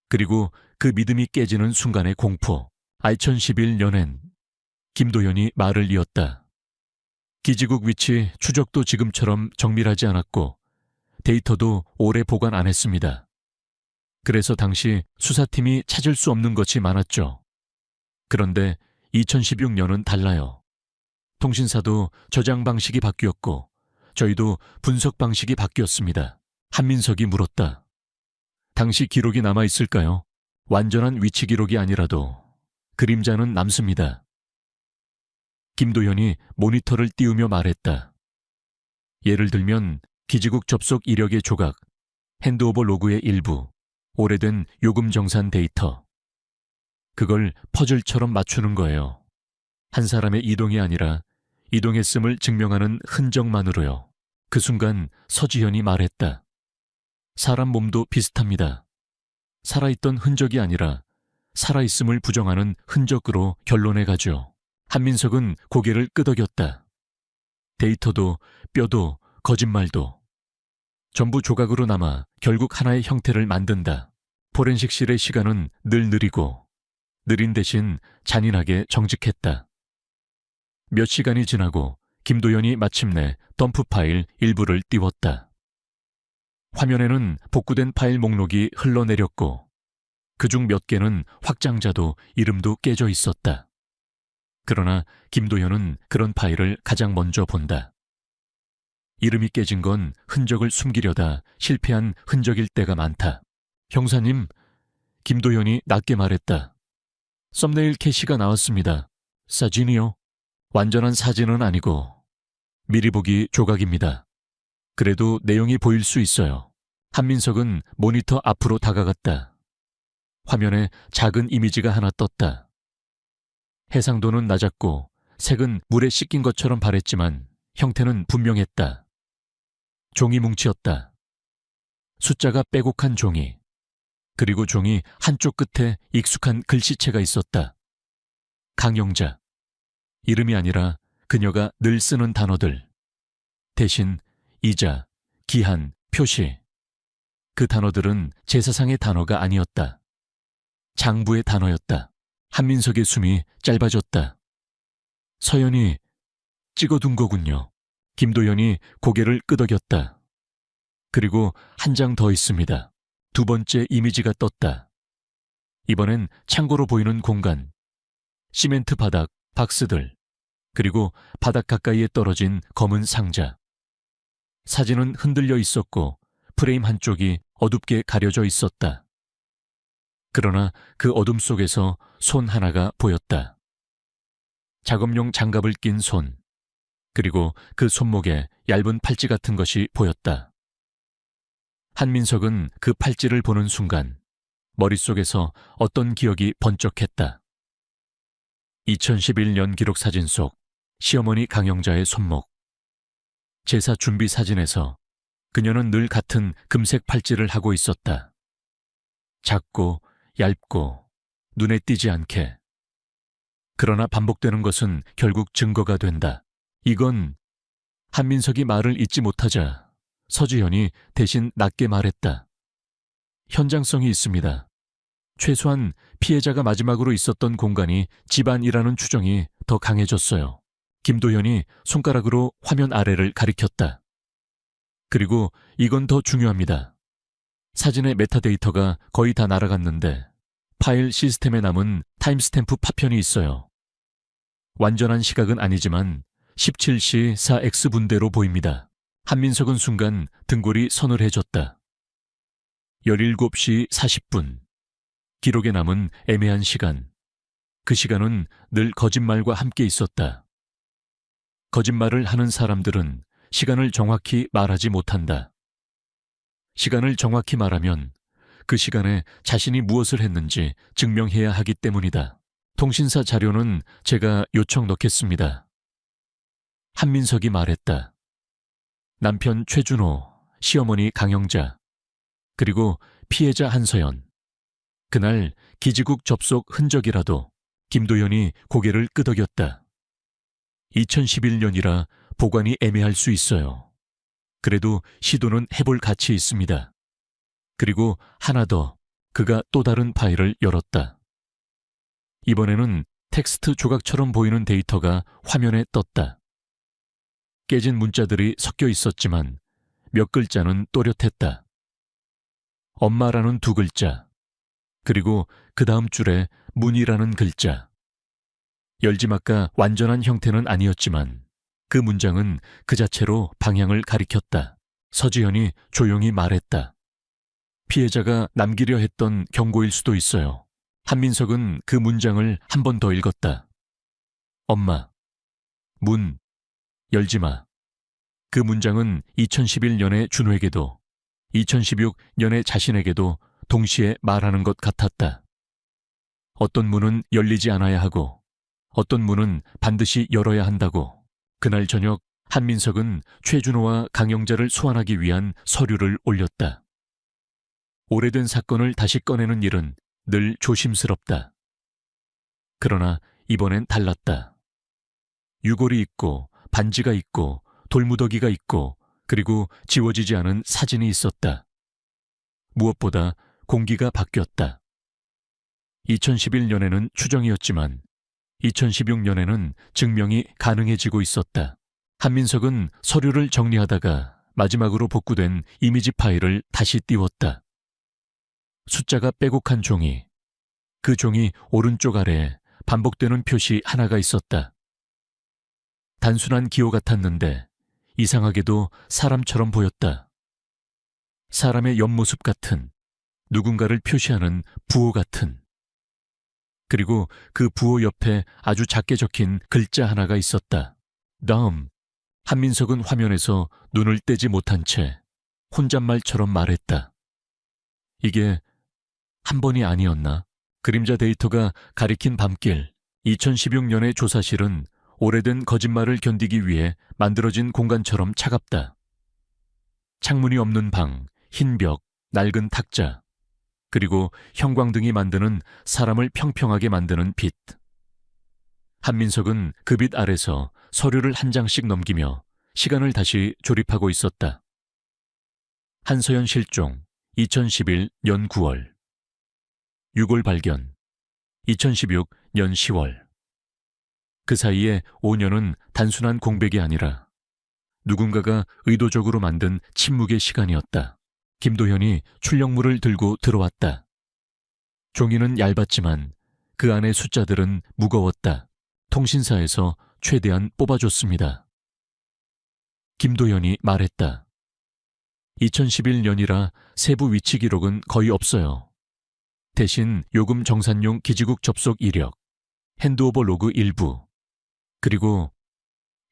Speaker 1: 그리고 그 믿음이 깨지는 순간의 공포. 2011년엔 김도현이 말을 이었다. 기지국 위치 추적도 지금처럼 정밀하지 않았고 데이터도 오래 보관 안 했습니다. 그래서 당시 수사팀이 찾을 수 없는 것이 많았죠. 그런데 2016년은 달라요. 통신사도 저장 방식이 바뀌었고 저희도 분석 방식이 바뀌었습니다. 한민석이 물었다. 당시 기록이 남아있을까요? 완전한 위치 기록이 아니라도 그림자는 남습니다. 김도현이 모니터를 띄우며 말했다. 예를 들면 기지국 접속 이력의 조각, 핸드오버 로그의 일부, 오래된 요금 정산 데이터. 그걸 퍼즐처럼 맞추는 거예요. 한 사람의 이동이 아니라 이동했음을 증명하는 흔적만으로요. 그 순간 서지현이 말했다. 사람 몸도 비슷합니다. 살아있던 흔적이 아니라 살아있음을 부정하는 흔적으로 결론에 가죠. 한민석은 고개를 끄덕였다. 데이터도 뼈도 거짓말도 전부 조각으로 남아 결국 하나의 형태를 만든다. 포렌식실의 시간은 늘 느리고 느린 대신 잔인하게 정직했다. 몇 시간이 지나고 김도연이 마침내 덤프 파일 일부를 띄웠다. 화면에는 복구된 파일 목록이 흘러내렸고 그중 몇 개는 확장자도 이름도 깨져 있었다. 그러나 김도연은 그런 파일을 가장 먼저 본다. 이름이 깨진 건 흔적을 숨기려다 실패한 흔적일 때가 많다. 형사님, 김도연이 낮게 말했다. 썸네일 캐시가 나왔습니다. 사진이요? 완전한 사진은 아니고 미리 보기 조각입니다. 그래도 내용이 보일 수 있어요. 한민석은 모니터 앞으로 다가갔다. 화면에 작은 이미지가 하나 떴다. 해상도는 낮았고 색은 물에 씻긴 것처럼 바랬지만 형태는 분명했다. 종이 뭉치였다. 숫자가 빼곡한 종이. 그리고 종이 한쪽 끝에 익숙한 글씨체가 있었다. 강영자. 이름이 아니라 그녀가 늘 쓰는 단어들. 대신, 이자, 기한, 표시. 그 단어들은 제사상의 단어가 아니었다. 장부의 단어였다. 한민석의 숨이 짧아졌다. 서연이 찍어둔 거군요. 김도연이 고개를 끄덕였다. 그리고 한 장 더 있습니다. 두 번째 이미지가 떴다. 이번엔 창고로 보이는 공간. 시멘트 바닥, 박스들. 그리고 바닥 가까이에 떨어진 검은 상자. 사진은 흔들려 있었고 프레임 한쪽이 어둡게 가려져 있었다. 그러나 그 어둠 속에서 손 하나가 보였다. 작업용 장갑을 낀 손. 그리고 그 손목에 얇은 팔찌 같은 것이 보였다. 한민석은 그 팔찌를 보는 순간 머릿속에서 어떤 기억이 번쩍했다. 2011년 기록 사진 속 시어머니 강영자의 손목. 제사 준비 사진에서 그녀는 늘 같은 금색 팔찌를 하고 있었다. 작고 얇고 눈에 띄지 않게. 그러나 반복되는 것은 결국 증거가 된다. 이건 한민석이 말을 잇지 못하자 서지현이 대신 낮게 말했다. 현장성이 있습니다. 최소한 피해자가 마지막으로 있었던 공간이 집안이라는 추정이 더 강해졌어요. 김도연이 손가락으로 화면 아래를 가리켰다. 그리고 이건 더 중요합니다. 사진의 메타데이터가 거의 다 날아갔는데 파일 시스템에 남은 타임스탬프 파편이 있어요. 완전한 시각은 아니지만 17시 4X분대로 보입니다. 한민석은 순간 등골이 서늘해졌다. 17시 40분. 기록에 남은 애매한 시간. 그 시간은 늘 거짓말과 함께 있었다. 거짓말을 하는 사람들은 시간을 정확히 말하지 못한다. 시간을 정확히 말하면 그 시간에 자신이 무엇을 했는지 증명해야 하기 때문이다. 통신사 자료는 제가 요청 넣겠습니다. 한민석이 말했다. 남편 최준호, 시어머니 강영자, 그리고 피해자 한서연. 그날 기지국 접속 흔적이라도. 김도연이 고개를 끄덕였다. 2011년이라 보관이 애매할 수 있어요. 그래도 시도는 해볼 가치 있습니다. 그리고 하나 더, 그가 또 다른 파일을 열었다. 이번에는 텍스트 조각처럼 보이는 데이터가 화면에 떴다. 깨진 문자들이 섞여 있었지만 몇 글자는 또렷했다. 엄마라는 두 글자, 그리고 그 다음 줄에 문이라는 글자. 열지막가 완전한 형태는 아니었지만 그 문장은 그 자체로 방향을 가리켰다. 서지현이 조용히 말했다. 피해자가 남기려 했던 경고일 수도 있어요. 한민석은 그 문장을 한 번 더 읽었다. 엄마, 문, 열지마. 그 문장은 2011년의 준호에게도 2016년의 자신에게도 동시에 말하는 것 같았다. 어떤 문은 열리지 않아야 하고 어떤 문은 반드시 열어야 한다고. 그날 저녁 한민석은 최준호와 강영자를 소환하기 위한 서류를 올렸다. 오래된 사건을 다시 꺼내는 일은 늘 조심스럽다. 그러나 이번엔 달랐다. 유골이 있고 반지가 있고 돌무더기가 있고 그리고 지워지지 않은 사진이 있었다. 무엇보다 공기가 바뀌었다. 2011년에는 추정이었지만 2016년에는 증명이 가능해지고 있었다. 한민석은 서류를 정리하다가 마지막으로 복구된 이미지 파일을 다시 띄웠다. 숫자가 빼곡한 종이, 그 종이 오른쪽 아래에 반복되는 표시 하나가 있었다. 단순한 기호 같았는데 이상하게도 사람처럼 보였다. 사람의 옆모습 같은, 누군가를 표시하는 부호 같은. 그리고 그 부호 옆에 아주 작게 적힌 글자 하나가 있었다. 다음, 한민석은 화면에서 눈을 떼지 못한 채 혼잣말처럼 말했다. 이게 한 번이 아니었나? 그림자 데이터가 가리킨 밤길. 2016년의 조사실은 오래된 거짓말을 견디기 위해 만들어진 공간처럼 차갑다. 창문이 없는 방, 흰 벽, 낡은 탁자, 그리고 형광등이 만드는 사람을 평평하게 만드는 빛. 한민석은 그 빛 아래서 서류를 한 장씩 넘기며 시간을 다시 조립하고 있었다. 한서연 실종, 2011년 9월. 유골 발견, 2016년 10월. 그 사이에 5년은 단순한 공백이 아니라 누군가가 의도적으로 만든 침묵의 시간이었다. 김도현이 출력물을 들고 들어왔다. 종이는 얇았지만 그 안의 숫자들은 무거웠다. 통신사에서 최대한 뽑아줬습니다. 김도현이 말했다. 2011년이라 세부 위치 기록은 거의 없어요. 대신 요금 정산용 기지국 접속 이력, 핸드오버 로그 일부, 그리고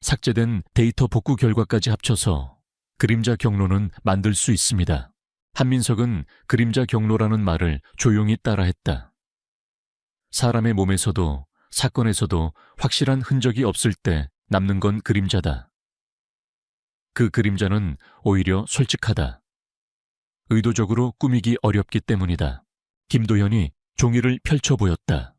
Speaker 1: 삭제된 데이터 복구 결과까지 합쳐서 그림자 경로는 만들 수 있습니다. 한민석은 그림자 경로라는 말을 조용히 따라했다. 사람의 몸에서도 사건에서도 확실한 흔적이 없을 때 남는 건 그림자다. 그 그림자는 오히려 솔직하다. 의도적으로 꾸미기 어렵기 때문이다. 김도현이 종이를 펼쳐 보였다.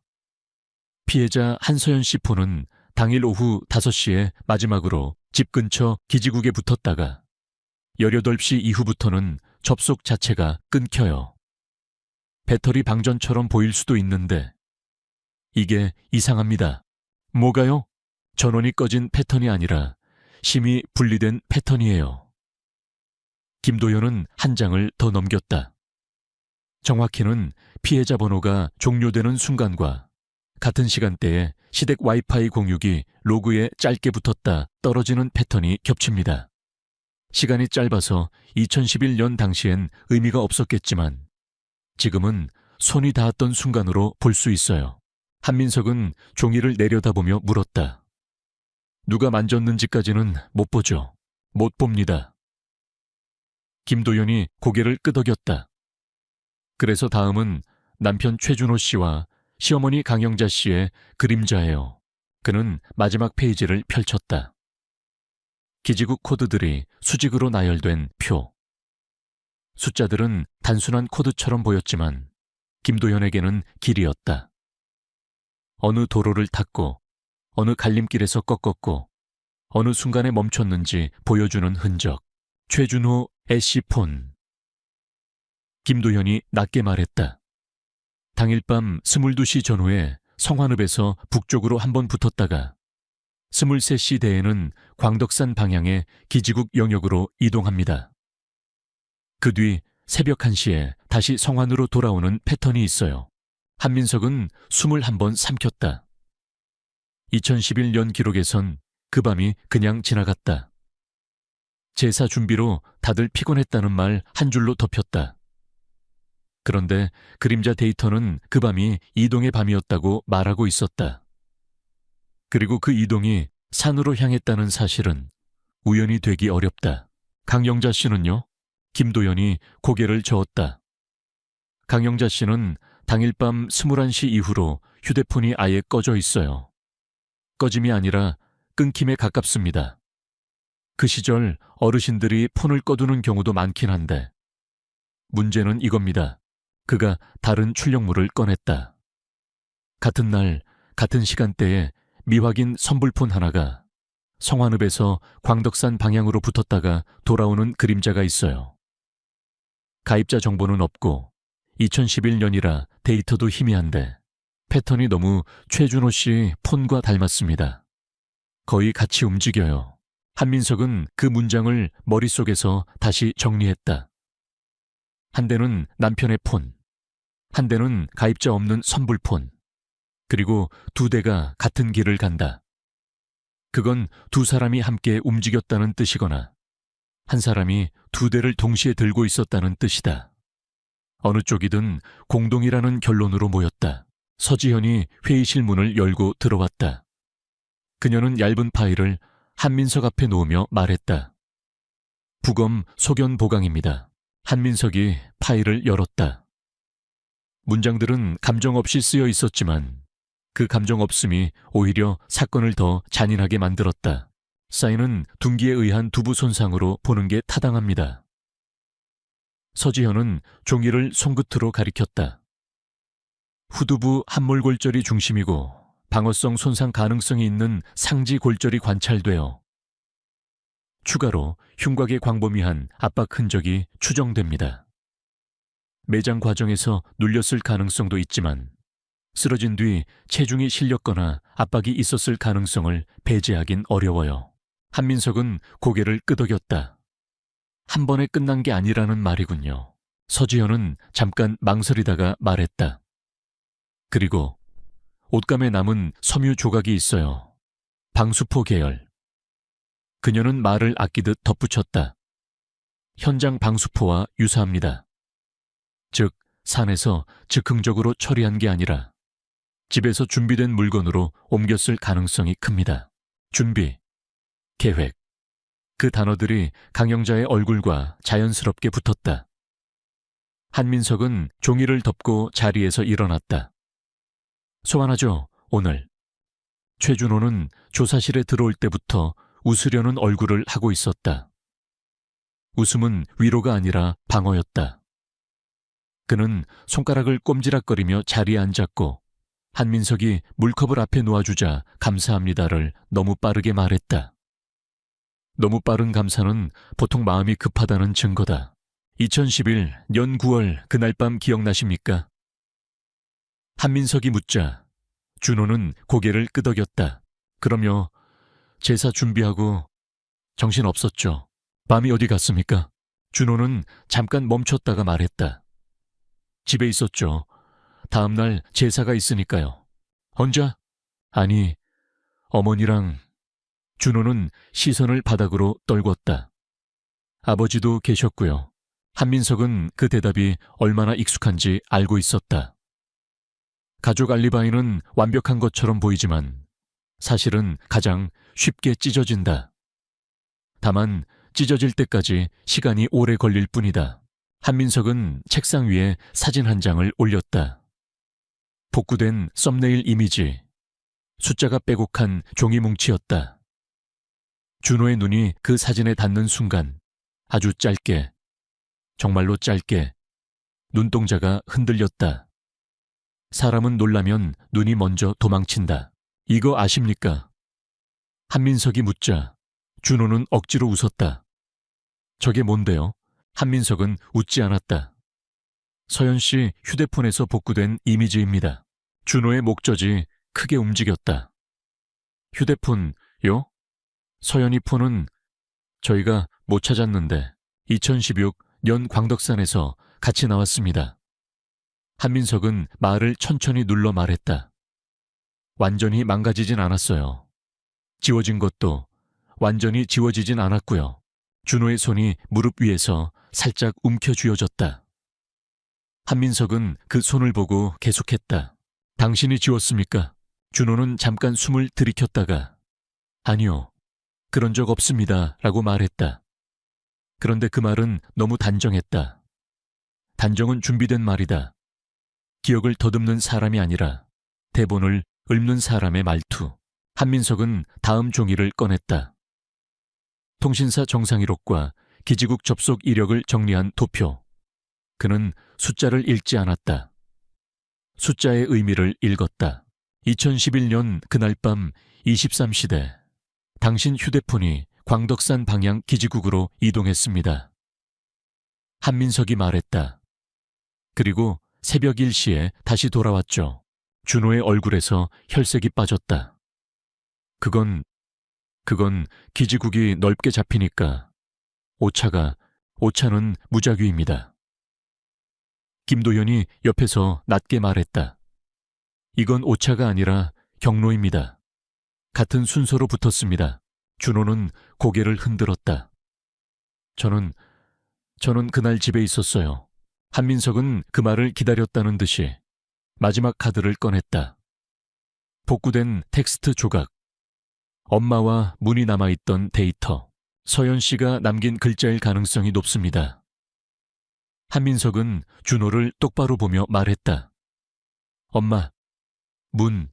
Speaker 1: 피해자 한서연 씨 폰은 당일 오후 5시에 마지막으로 집 근처 기지국에 붙었다가 18시 이후부터는 접속 자체가 끊겨요. 배터리 방전처럼 보일 수도 있는데 이게 이상합니다. 뭐가요? 전원이 꺼진 패턴이 아니라 심히 분리된 패턴이에요. 김도현은 한 장을 더 넘겼다. 정확히는 피해자 번호가 종료되는 순간과 같은 시간대에 시댁 와이파이 공유기 로그에 짧게 붙었다 떨어지는 패턴이 겹칩니다. 시간이 짧아서 2011년 당시엔 의미가 없었겠지만 지금은 손이 닿았던 순간으로 볼 수 있어요. 한민석은 종이를 내려다보며 물었다. 누가 만졌는지까지는 못 보죠. 못 봅니다. 김도현이 고개를 끄덕였다. 그래서 다음은 남편 최준호 씨와 시어머니 강영자 씨의 그림자예요. 그는 마지막 페이지를 펼쳤다. 기지국 코드들이 수직으로 나열된 표. 숫자들은 단순한 코드처럼 보였지만 김도현에게는 길이었다. 어느 도로를 탔고 어느 갈림길에서 꺾었고 어느 순간에 멈췄는지 보여주는 흔적. 최준호 애쉬폰. 김도현이 낮게 말했다. 당일 밤 22시 전후에 성환읍에서 북쪽으로 한번 붙었다가 23시 대에는 광덕산 방향의 기지국 영역으로 이동합니다. 그 뒤 새벽 1시에 다시 성환으로 돌아오는 패턴이 있어요. 한민석은 숨을 한번 삼켰다. 2011년 기록에선 그 밤이 그냥 지나갔다. 제사 준비로 다들 피곤했다는 말 한 줄로 덮였다. 그런데 그림자 데이터는 그 밤이 이동의 밤이었다고 말하고 있었다. 그리고 그 이동이 산으로 향했다는 사실은 우연이 되기 어렵다. 강영자 씨는요? 김도현이 고개를 저었다. 강영자 씨는 당일 밤 21시 이후로 휴대폰이 아예 꺼져 있어요. 꺼짐이 아니라 끊김에 가깝습니다. 그 시절 어르신들이 폰을 꺼두는 경우도 많긴 한데 문제는 이겁니다. 그가 다른 출력물을 꺼냈다. 같은 날, 같은 시간대에 미확인 선불폰 하나가 성완읍에서 광덕산 방향으로 붙었다가 돌아오는 그림자가 있어요. 가입자 정보는 없고 2011년이라 데이터도 희미한데 패턴이 너무 최준호 씨 폰과 닮았습니다. 거의 같이 움직여요. 한민석은 그 문장을 머릿속에서 다시 정리했다. 한 대는 남편의 폰, 한 대는 가입자 없는 선불폰, 그리고 두 대가 같은 길을 간다. 그건 두 사람이 함께 움직였다는 뜻이거나 한 사람이 두 대를 동시에 들고 있었다는 뜻이다. 어느 쪽이든 공동이라는 결론으로 모였다. 서지현이 회의실 문을 열고 들어왔다. 그녀는 얇은 파일을 한민석 앞에 놓으며 말했다. 부검 소견 보강입니다. 한민석이 파일을 열었다. 문장들은 감정 없이 쓰여 있었지만 그 감정 없음이 오히려 사건을 더 잔인하게 만들었다. 사인은 둔기에 의한 두부 손상으로 보는 게 타당합니다. 서지현은 종이를 손끝으로 가리켰다. 후두부 함몰골절이 중심이고 방어성 손상 가능성이 있는 상지 골절이 관찰되어 추가로 흉곽에 광범위한 압박 흔적이 추정됩니다. 매장 과정에서 눌렸을 가능성도 있지만 쓰러진 뒤 체중이 실렸거나 압박이 있었을 가능성을 배제하긴 어려워요. 한민석은 고개를 끄덕였다. 한 번에 끝난 게 아니라는 말이군요. 서지현은 잠깐 망설이다가 말했다. 그리고 옷감에 남은 섬유 조각이 있어요. 방수포 계열. 그녀는 말을 아끼듯 덧붙였다. 현장 방수포와 유사합니다. 즉, 산에서 즉흥적으로 처리한 게 아니라 집에서 준비된 물건으로 옮겼을 가능성이 큽니다. 준비, 계획. 그 단어들이 강영자의 얼굴과 자연스럽게 붙었다. 한민석은 종이를 덮고 자리에서 일어났다. 소환하죠, 오늘. 최준호는 조사실에 들어올 때부터 웃으려는 얼굴을 하고 있었다. 웃음은 위로가 아니라 방어였다. 그는 손가락을 꼼지락거리며 자리에 앉았고 한민석이 물컵을 앞에 놓아주자 감사합니다를 너무 빠르게 말했다. 너무 빠른 감사는 보통 마음이 급하다는 증거다. 2011년 9월 그날 밤 기억나십니까? 한민석이 묻자 준호는 고개를 끄덕였다. 그럼요. 제사 준비하고 정신 없었죠. 밤이 어디 갔습니까? 준호는 잠깐 멈췄다가 말했다. 집에 있었죠. 다음날 제사가 있으니까요. 혼자? 아니, 어머니랑. 준호는 시선을 바닥으로 떨궜다. 아버지도 계셨고요. 한민석은 그 대답이 얼마나 익숙한지 알고 있었다. 가족 알리바이는 완벽한 것처럼 보이지만 사실은 가장 쉽게 찢어진다. 다만 찢어질 때까지 시간이 오래 걸릴 뿐이다. 한민석은 책상 위에 사진 한 장을 올렸다. 복구된 썸네일 이미지, 숫자가 빼곡한 종이 뭉치였다. 준호의 눈이 그 사진에 닿는 순간 아주 짧게, 정말로 짧게 눈동자가 흔들렸다. 사람은 놀라면 눈이 먼저 도망친다. 이거 아십니까? 한민석이 묻자 준호는 억지로 웃었다. 저게 뭔데요? 한민석은 웃지 않았다. 서연 씨 휴대폰에서 복구된 이미지입니다. 준호의 목젖이 크게 움직였다. 휴대폰요? 서연이 폰은 저희가 못 찾았는데 2016년 광덕산에서 같이 나왔습니다. 한민석은 말을 천천히 눌러 말했다. 완전히 망가지진 않았어요. 지워진 것도 완전히 지워지진 않았고요. 준호의 손이 무릎 위에서 살짝 움켜쥐어졌다. 한민석은 그 손을 보고 계속했다. 당신이 지웠습니까? 준호는 잠깐 숨을 들이켰다가 아니요, 그런 적 없습니다 라고 말했다. 그런데 그 말은 너무 단정했다. 단정은 준비된 말이다. 기억을 더듬는 사람이 아니라 대본을 읊는 사람의 말투. 한민석은 다음 종이를 꺼냈다. 통신사 정상이록과 기지국 접속 이력을 정리한 도표. 그는 숫자를 읽지 않았다. 숫자의 의미를 읽었다. 2011년 그날 밤 23시대 당신 휴대폰이 광덕산 방향 기지국으로 이동했습니다. 한민석이 말했다. 그리고 새벽 1시에 다시 돌아왔죠. 준호의 얼굴에서 혈색이 빠졌다. 그건 기지국이 넓게 잡히니까 오차는 무작위입니다. 김도현이 옆에서 낮게 말했다. 이건 오차가 아니라 경로입니다. 같은 순서로 붙었습니다. 준호는 고개를 흔들었다. 저는 그날 집에 있었어요. 한민석은 그 말을 기다렸다는 듯이 마지막 카드를 꺼냈다. 복구된 텍스트 조각. 엄마와 문이 남아있던 데이터. 서연 씨가 남긴 글자일 가능성이 높습니다. 한민석은 준호를 똑바로 보며 말했다. 엄마, 문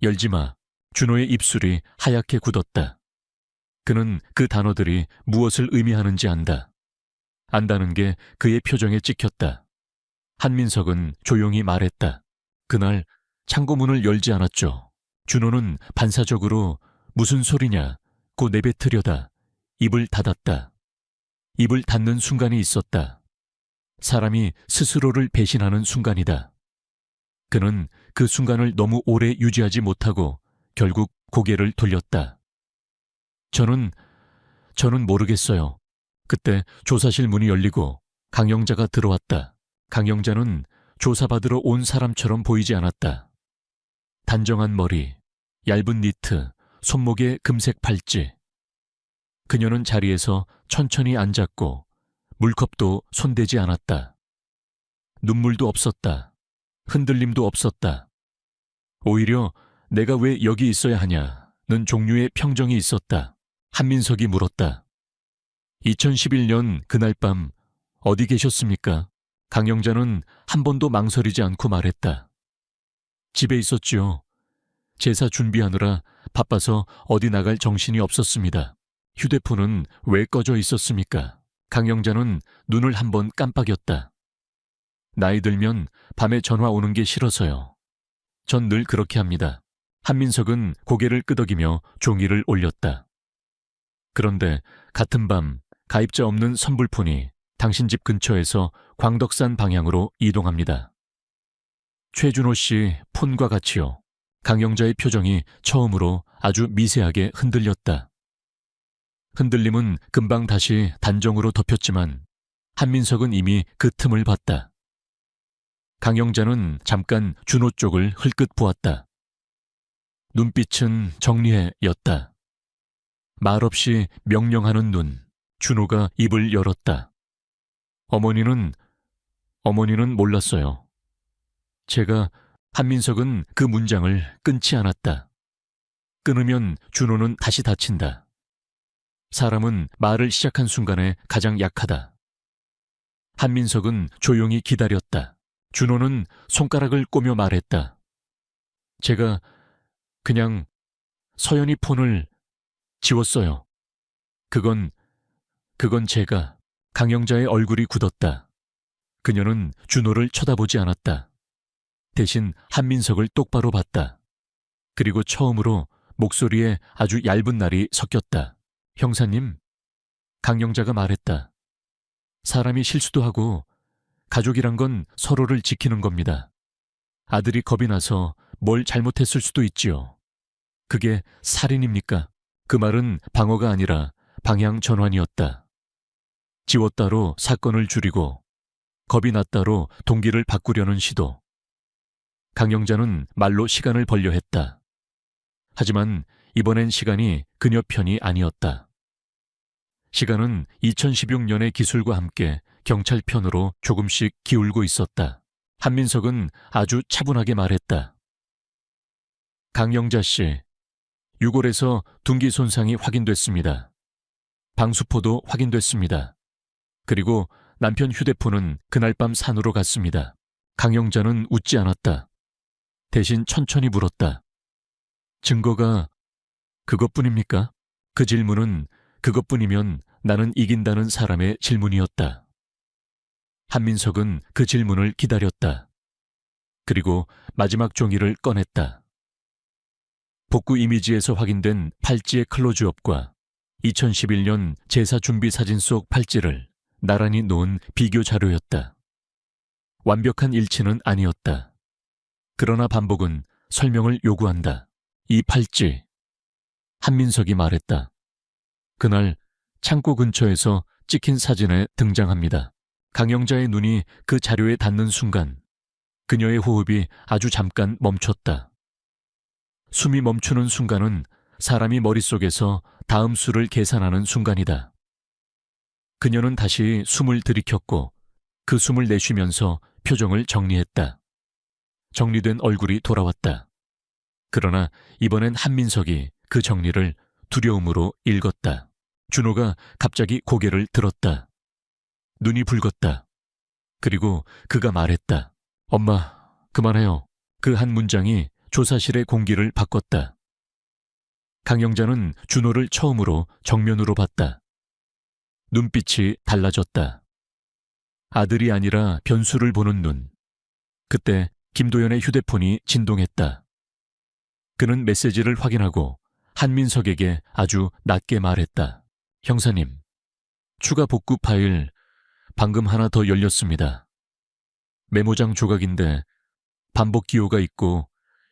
Speaker 1: 열지 마. 준호의 입술이 하얗게 굳었다. 그는 그 단어들이 무엇을 의미하는지 안다. 안다는 게 그의 표정에 찍혔다. 한민석은 조용히 말했다. 그날 창고문을 열지 않았죠. 준호는 반사적으로 무슨 소리냐고 내뱉으려다 입을 닫았다. 입을 닫는 순간이 있었다. 사람이 스스로를 배신하는 순간이다. 그는 그 순간을 너무 오래 유지하지 못하고 결국 고개를 돌렸다. 저는 모르겠어요. 그때 조사실 문이 열리고 강영자가 들어왔다. 강영자는 조사받으러 온 사람처럼 보이지 않았다. 단정한 머리, 얇은 니트, 손목에 금색 팔찌. 그녀는 자리에서 천천히 앉았고 물컵도 손대지 않았다. 눈물도 없었다. 흔들림도 없었다. 오히려 내가 왜 여기 있어야 하냐는 종류의 평정이 있었다. 한민석이 물었다. 2011년 그날 밤 어디 계셨습니까? 강영자는 한 번도 망설이지 않고 말했다. 집에 있었지요. 제사 준비하느라 바빠서 어디 나갈 정신이 없었습니다. 휴대폰은 왜 꺼져 있었습니까? 강영자는 눈을 한번 깜빡였다. 나이 들면 밤에 전화 오는 게 싫어서요. 전 늘 그렇게 합니다. 한민석은 고개를 끄덕이며 종이를 올렸다. 그런데 같은 밤 가입자 없는 선불폰이 당신 집 근처에서 광덕산 방향으로 이동합니다. 최준호 씨 폰과 같이요. 강영자의 표정이 처음으로 아주 미세하게 흔들렸다. 흔들림은 금방 다시 단정으로 덮였지만 한민석은 이미 그 틈을 봤다. 강영자는 잠깐 준호 쪽을 흘끗 보았다. 눈빛은 정리해였다. 말없이 명령하는 눈. 준호가 입을 열었다. 어머니는 몰랐어요. 한민석은 그 문장을 끊지 않았다. 끊으면 준호는 다시 다친다. 사람은 말을 시작한 순간에 가장 약하다. 한민석은 조용히 기다렸다. 준호는 손가락을 꼬며 말했다. 제가 그냥 서연이 폰을 지웠어요. 그건 제가. 강영자의 얼굴이 굳었다. 그녀는 준호를 쳐다보지 않았다. 대신 한민석을 똑바로 봤다. 그리고 처음으로 목소리에 아주 얇은 날이 섞였다. 형사님, 강영자가 말했다. 사람이 실수도 하고 가족이란 건 서로를 지키는 겁니다. 아들이 겁이 나서 뭘 잘못했을 수도 있지요. 그게 살인입니까? 그 말은 방어가 아니라 방향 전환이었다. 지웠다로 사건을 줄이고 겁이 났다로 동기를 바꾸려는 시도. 강영자는 말로 시간을 벌려 했다. 하지만 이번엔 시간이 그녀 편이 아니었다. 시간은 2016년의 기술과 함께 경찰 편으로 조금씩 기울고 있었다. 한민석은 아주 차분하게 말했다. 강영자 씨, 유골에서 둔기 손상이 확인됐습니다. 방수포도 확인됐습니다. 그리고 남편 휴대폰은 그날 밤 산으로 갔습니다. 강영자는 웃지 않았다. 대신 천천히 물었다. 증거가 그것뿐입니까? 그 질문은 그것뿐이면 나는 이긴다는 사람의 질문이었다. 한민석은 그 질문을 기다렸다. 그리고 마지막 종이를 꺼냈다. 복구 이미지에서 확인된 팔찌의 클로즈업과 2011년 제사 준비 사진 속 팔찌를 나란히 놓은 비교 자료였다. 완벽한 일치는 아니었다. 그러나 반복은 설명을 요구한다. 이 팔찌. 한민석이 말했다. 그날 창고 근처에서 찍힌 사진에 등장합니다. 강영자의 눈이 그 자료에 닿는 순간 그녀의 호흡이 아주 잠깐 멈췄다. 숨이 멈추는 순간은 사람이 머릿속에서 다음 수를 계산하는 순간이다. 그녀는 다시 숨을 들이켰고 그 숨을 내쉬면서 표정을 정리했다. 정리된 얼굴이 돌아왔다. 그러나 이번엔 한민석이 그 정리를 두려움으로 읽었다. 준호가 갑자기 고개를 들었다. 눈이 붉었다. 그리고 그가 말했다. 엄마, 그만해요. 그 한 문장이 조사실의 공기를 바꿨다. 강영자는 준호를 처음으로 정면으로 봤다. 눈빛이 달라졌다. 아들이 아니라 변수를 보는 눈. 그때 김도연의 휴대폰이 진동했다. 그는 메시지를 확인하고 한민석에게 아주 낮게 말했다. 형사님, 추가 복구 파일 방금 하나 더 열렸습니다. 메모장 조각인데 반복 기호가 있고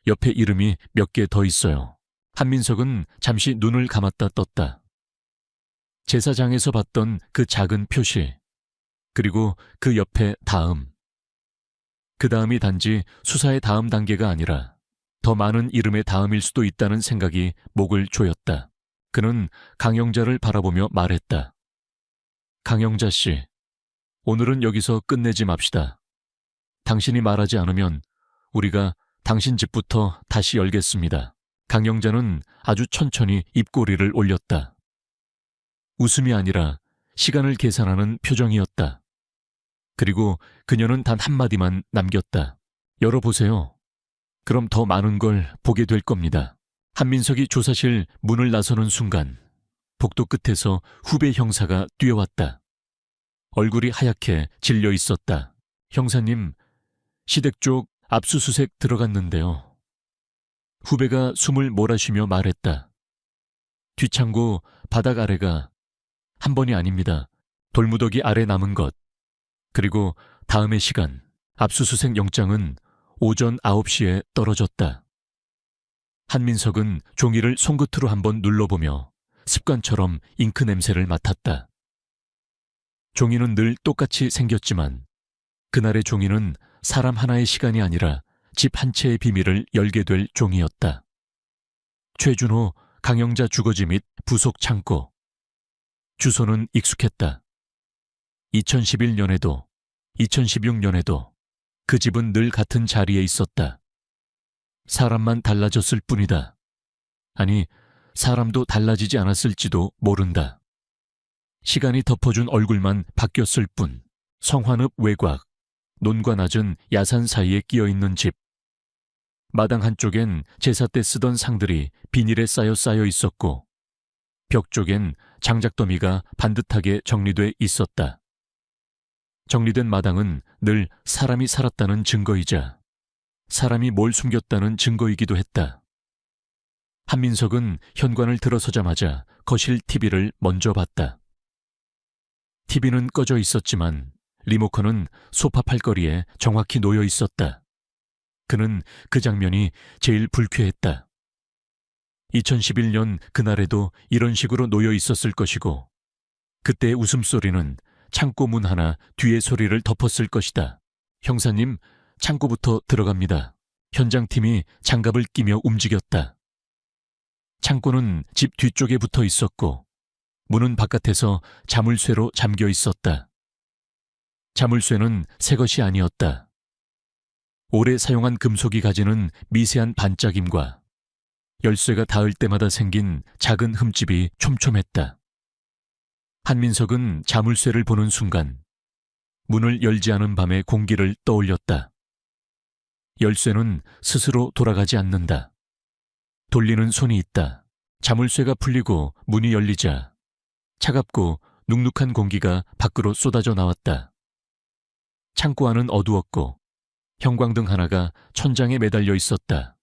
Speaker 1: 옆에 이름이 몇 개 더 있어요. 한민석은 잠시 눈을 감았다 떴다. 제사장에서 봤던 그 작은 표시, 그리고 그 옆에 다음. 그 다음이 단지 수사의 다음 단계가 아니라 더 많은 이름의 다음일 수도 있다는 생각이 목을 조였다. 그는 강영자를 바라보며 말했다. 강영자 씨, 오늘은 여기서 끝내지 맙시다. 당신이 말하지 않으면 우리가 당신 집부터 다시 열겠습니다. 강영자는 아주 천천히 입꼬리를 올렸다. 웃음이 아니라 시간을 계산하는 표정이었다. 그리고 그녀는 단 한마디만 남겼다. 열어보세요. 그럼 더 많은 걸 보게 될 겁니다. 한민석이 조사실 문을 나서는 순간 복도 끝에서 후배 형사가 뛰어왔다. 얼굴이 하얗게 질려 있었다. 형사님, 시댁 쪽 압수수색 들어갔는데요. 후배가 숨을 몰아쉬며 말했다. 뒷창고 바닥 아래가 한 번이 아닙니다. 돌무더기 아래 남은 것. 그리고 다음의 시간, 압수수색 영장은 오전 9시에 떨어졌다. 한민석은 종이를 손끝으로 한번 눌러보며 습관처럼 잉크 냄새를 맡았다. 종이는 늘 똑같이 생겼지만 그날의 종이는 사람 하나의 시간이 아니라 집 한 채의 비밀을 열게 될 종이었다. 최준호, 강영자 주거지 및 부속 창고. 주소는 익숙했다. 2011년에도 2016년에도 그 집은 늘 같은 자리에 있었다. 사람만 달라졌을 뿐이다. 아니, 사람도 달라지지 않았을지도 모른다. 시간이 덮어준 얼굴만 바뀌었을 뿐. 성환읍 외곽, 논과 낮은 야산 사이에 끼어있는 집. 마당 한쪽엔 제사 때 쓰던 상들이 비닐에 쌓여 있었고 벽 쪽엔 장작더미가 반듯하게 정리돼 있었다. 정리된 마당은 늘 사람이 살았다는 증거이자 사람이 뭘 숨겼다는 증거이기도 했다. 한민석은 현관을 들어서자마자 거실 TV를 먼저 봤다. TV는 꺼져 있었지만 리모컨은 소파 팔걸이에 정확히 놓여 있었다. 그는 그 장면이 제일 불쾌했다. 2011년 그날에도 이런 식으로 놓여 있었을 것이고 그때의 웃음소리는 창고 문 하나 뒤의 소리를 덮었을 것이다. 형사님, 창고부터 들어갑니다. 현장팀이 장갑을 끼며 움직였다. 창고는 집 뒤쪽에 붙어 있었고 문은 바깥에서 자물쇠로 잠겨 있었다. 자물쇠는 새 것이 아니었다. 오래 사용한 금속이 가지는 미세한 반짝임과 열쇠가 닿을 때마다 생긴 작은 흠집이 촘촘했다. 한민석은 자물쇠를 보는 순간 문을 열지 않은 밤의 공기를 떠올렸다. 열쇠는 스스로 돌아가지 않는다. 돌리는 손이 있다. 자물쇠가 풀리고 문이 열리자 차갑고 눅눅한 공기가 밖으로 쏟아져 나왔다. 창고 안은 어두웠고 형광등 하나가 천장에 매달려 있었다.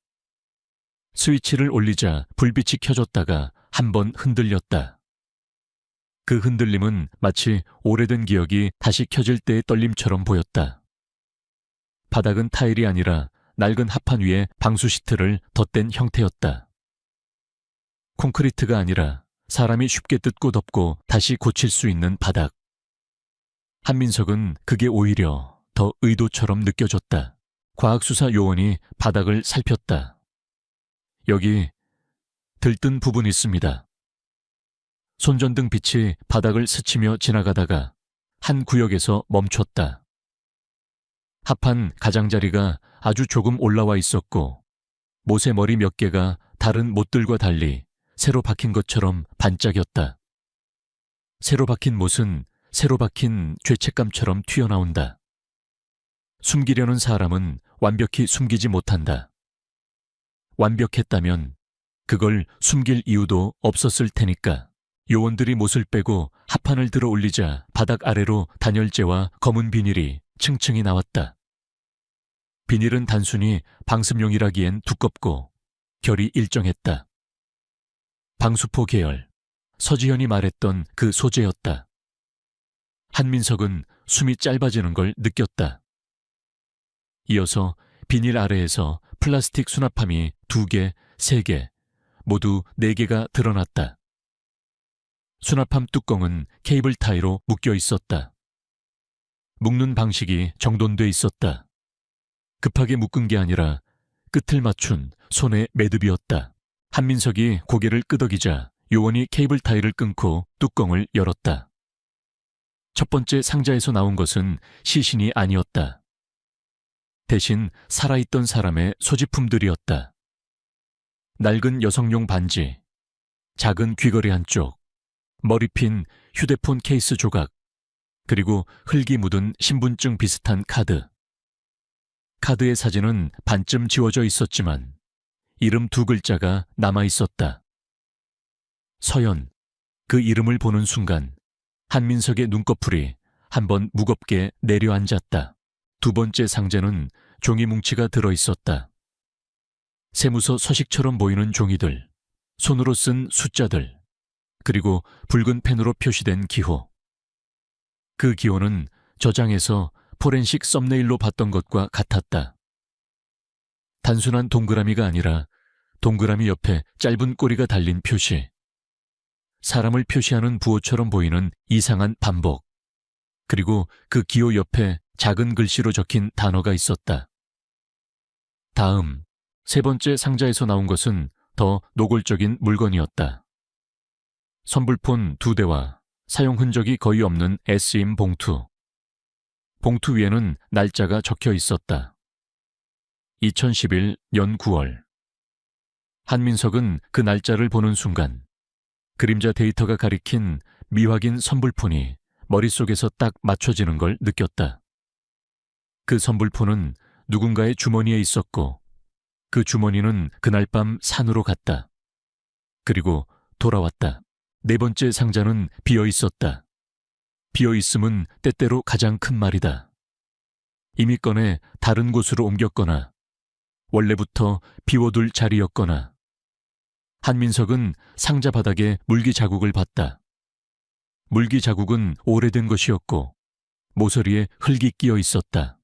Speaker 1: 스위치를 올리자 불빛이 켜졌다가 한 번 흔들렸다. 그 흔들림은 마치 오래된 기억이 다시 켜질 때의 떨림처럼 보였다. 바닥은 타일이 아니라 낡은 합판 위에 방수 시트를 덧댄 형태였다. 콘크리트가 아니라 사람이 쉽게 뜯고 덮고 다시 고칠 수 있는 바닥. 한민석은 그게 오히려 더 의도처럼 느껴졌다. 과학수사 요원이 바닥을 살폈다. 여기 들뜬 부분이 있습니다. 손전등 빛이 바닥을 스치며 지나가다가 한 구역에서 멈췄다. 합판 가장자리가 아주 조금 올라와 있었고 못의 머리 몇 개가 다른 못들과 달리 새로 박힌 것처럼 반짝였다. 새로 박힌 못은 새로 박힌 죄책감처럼 튀어나온다. 숨기려는 사람은 완벽히 숨기지 못한다. 완벽했다면 그걸 숨길 이유도 없었을 테니까. 요원들이 못을 빼고 합판을 들어 올리자 바닥 아래로 단열재와 검은 비닐이 층층이 나왔다. 비닐은 단순히 방습용이라기엔 두껍고 결이 일정했다. 방수포 계열, 서지현이 말했던 그 소재였다. 한민석은 숨이 짧아지는 걸 느꼈다. 이어서 비닐 아래에서 플라스틱 수납함이 2개, 3개, 모두 4개가 드러났다. 수납함 뚜껑은 케이블 타이로 묶여 있었다. 묶는 방식이 정돈돼 있었다. 급하게 묶은 게 아니라 끝을 맞춘 손의 매듭이었다. 한민석이 고개를 끄덕이자 요원이 케이블 타이를 끊고 뚜껑을 열었다. 첫 번째 상자에서 나온 것은 시신이 아니었다. 대신 살아있던 사람의 소지품들이었다. 낡은 여성용 반지, 작은 귀걸이 한쪽, 머리핀 휴대폰 케이스 조각, 그리고 흙이 묻은 신분증 비슷한 카드. 카드의 사진은 반쯤 지워져 있었지만 이름 2글자가 남아 있었다. 서연. 그 이름을 보는 순간 한민석의 눈꺼풀이 한번 무겁게 내려앉았다. 2번째 상자는 종이 뭉치가 들어 있었다. 세무서 서식처럼 보이는 종이들, 손으로 쓴 숫자들, 그리고 붉은 펜으로 표시된 기호. 그 기호는 저장에서 포렌식 썸네일로 봤던 것과 같았다. 단순한 동그라미가 아니라 동그라미 옆에 짧은 꼬리가 달린 표시. 사람을 표시하는 부호처럼 보이는 이상한 반복. 그리고 그 기호 옆에 작은 글씨로 적힌 단어가 있었다. 다음, 3번째 상자에서 나온 것은 더 노골적인 물건이었다. 선불폰 2대와 사용 흔적이 거의 없는 S임 봉투. 봉투 위에는 날짜가 적혀 있었다. 2011년 9월. 한민석은 그 날짜를 보는 순간 그림자 데이터가 가리킨 미확인 선불폰이 머릿속에서 딱 맞춰지는 걸 느꼈다. 그 선불폰은 누군가의 주머니에 있었고 그 주머니는 그날 밤 산으로 갔다. 그리고 돌아왔다. 4번째 상자는 비어 있었다. 비어 있음은 때때로 가장 큰 말이다. 이미 꺼내 다른 곳으로 옮겼거나 원래부터 비워둘 자리였거나. 한민석은 상자 바닥에 물기 자국을 봤다. 물기 자국은 오래된 것이었고 모서리에 흙이 끼어 있었다.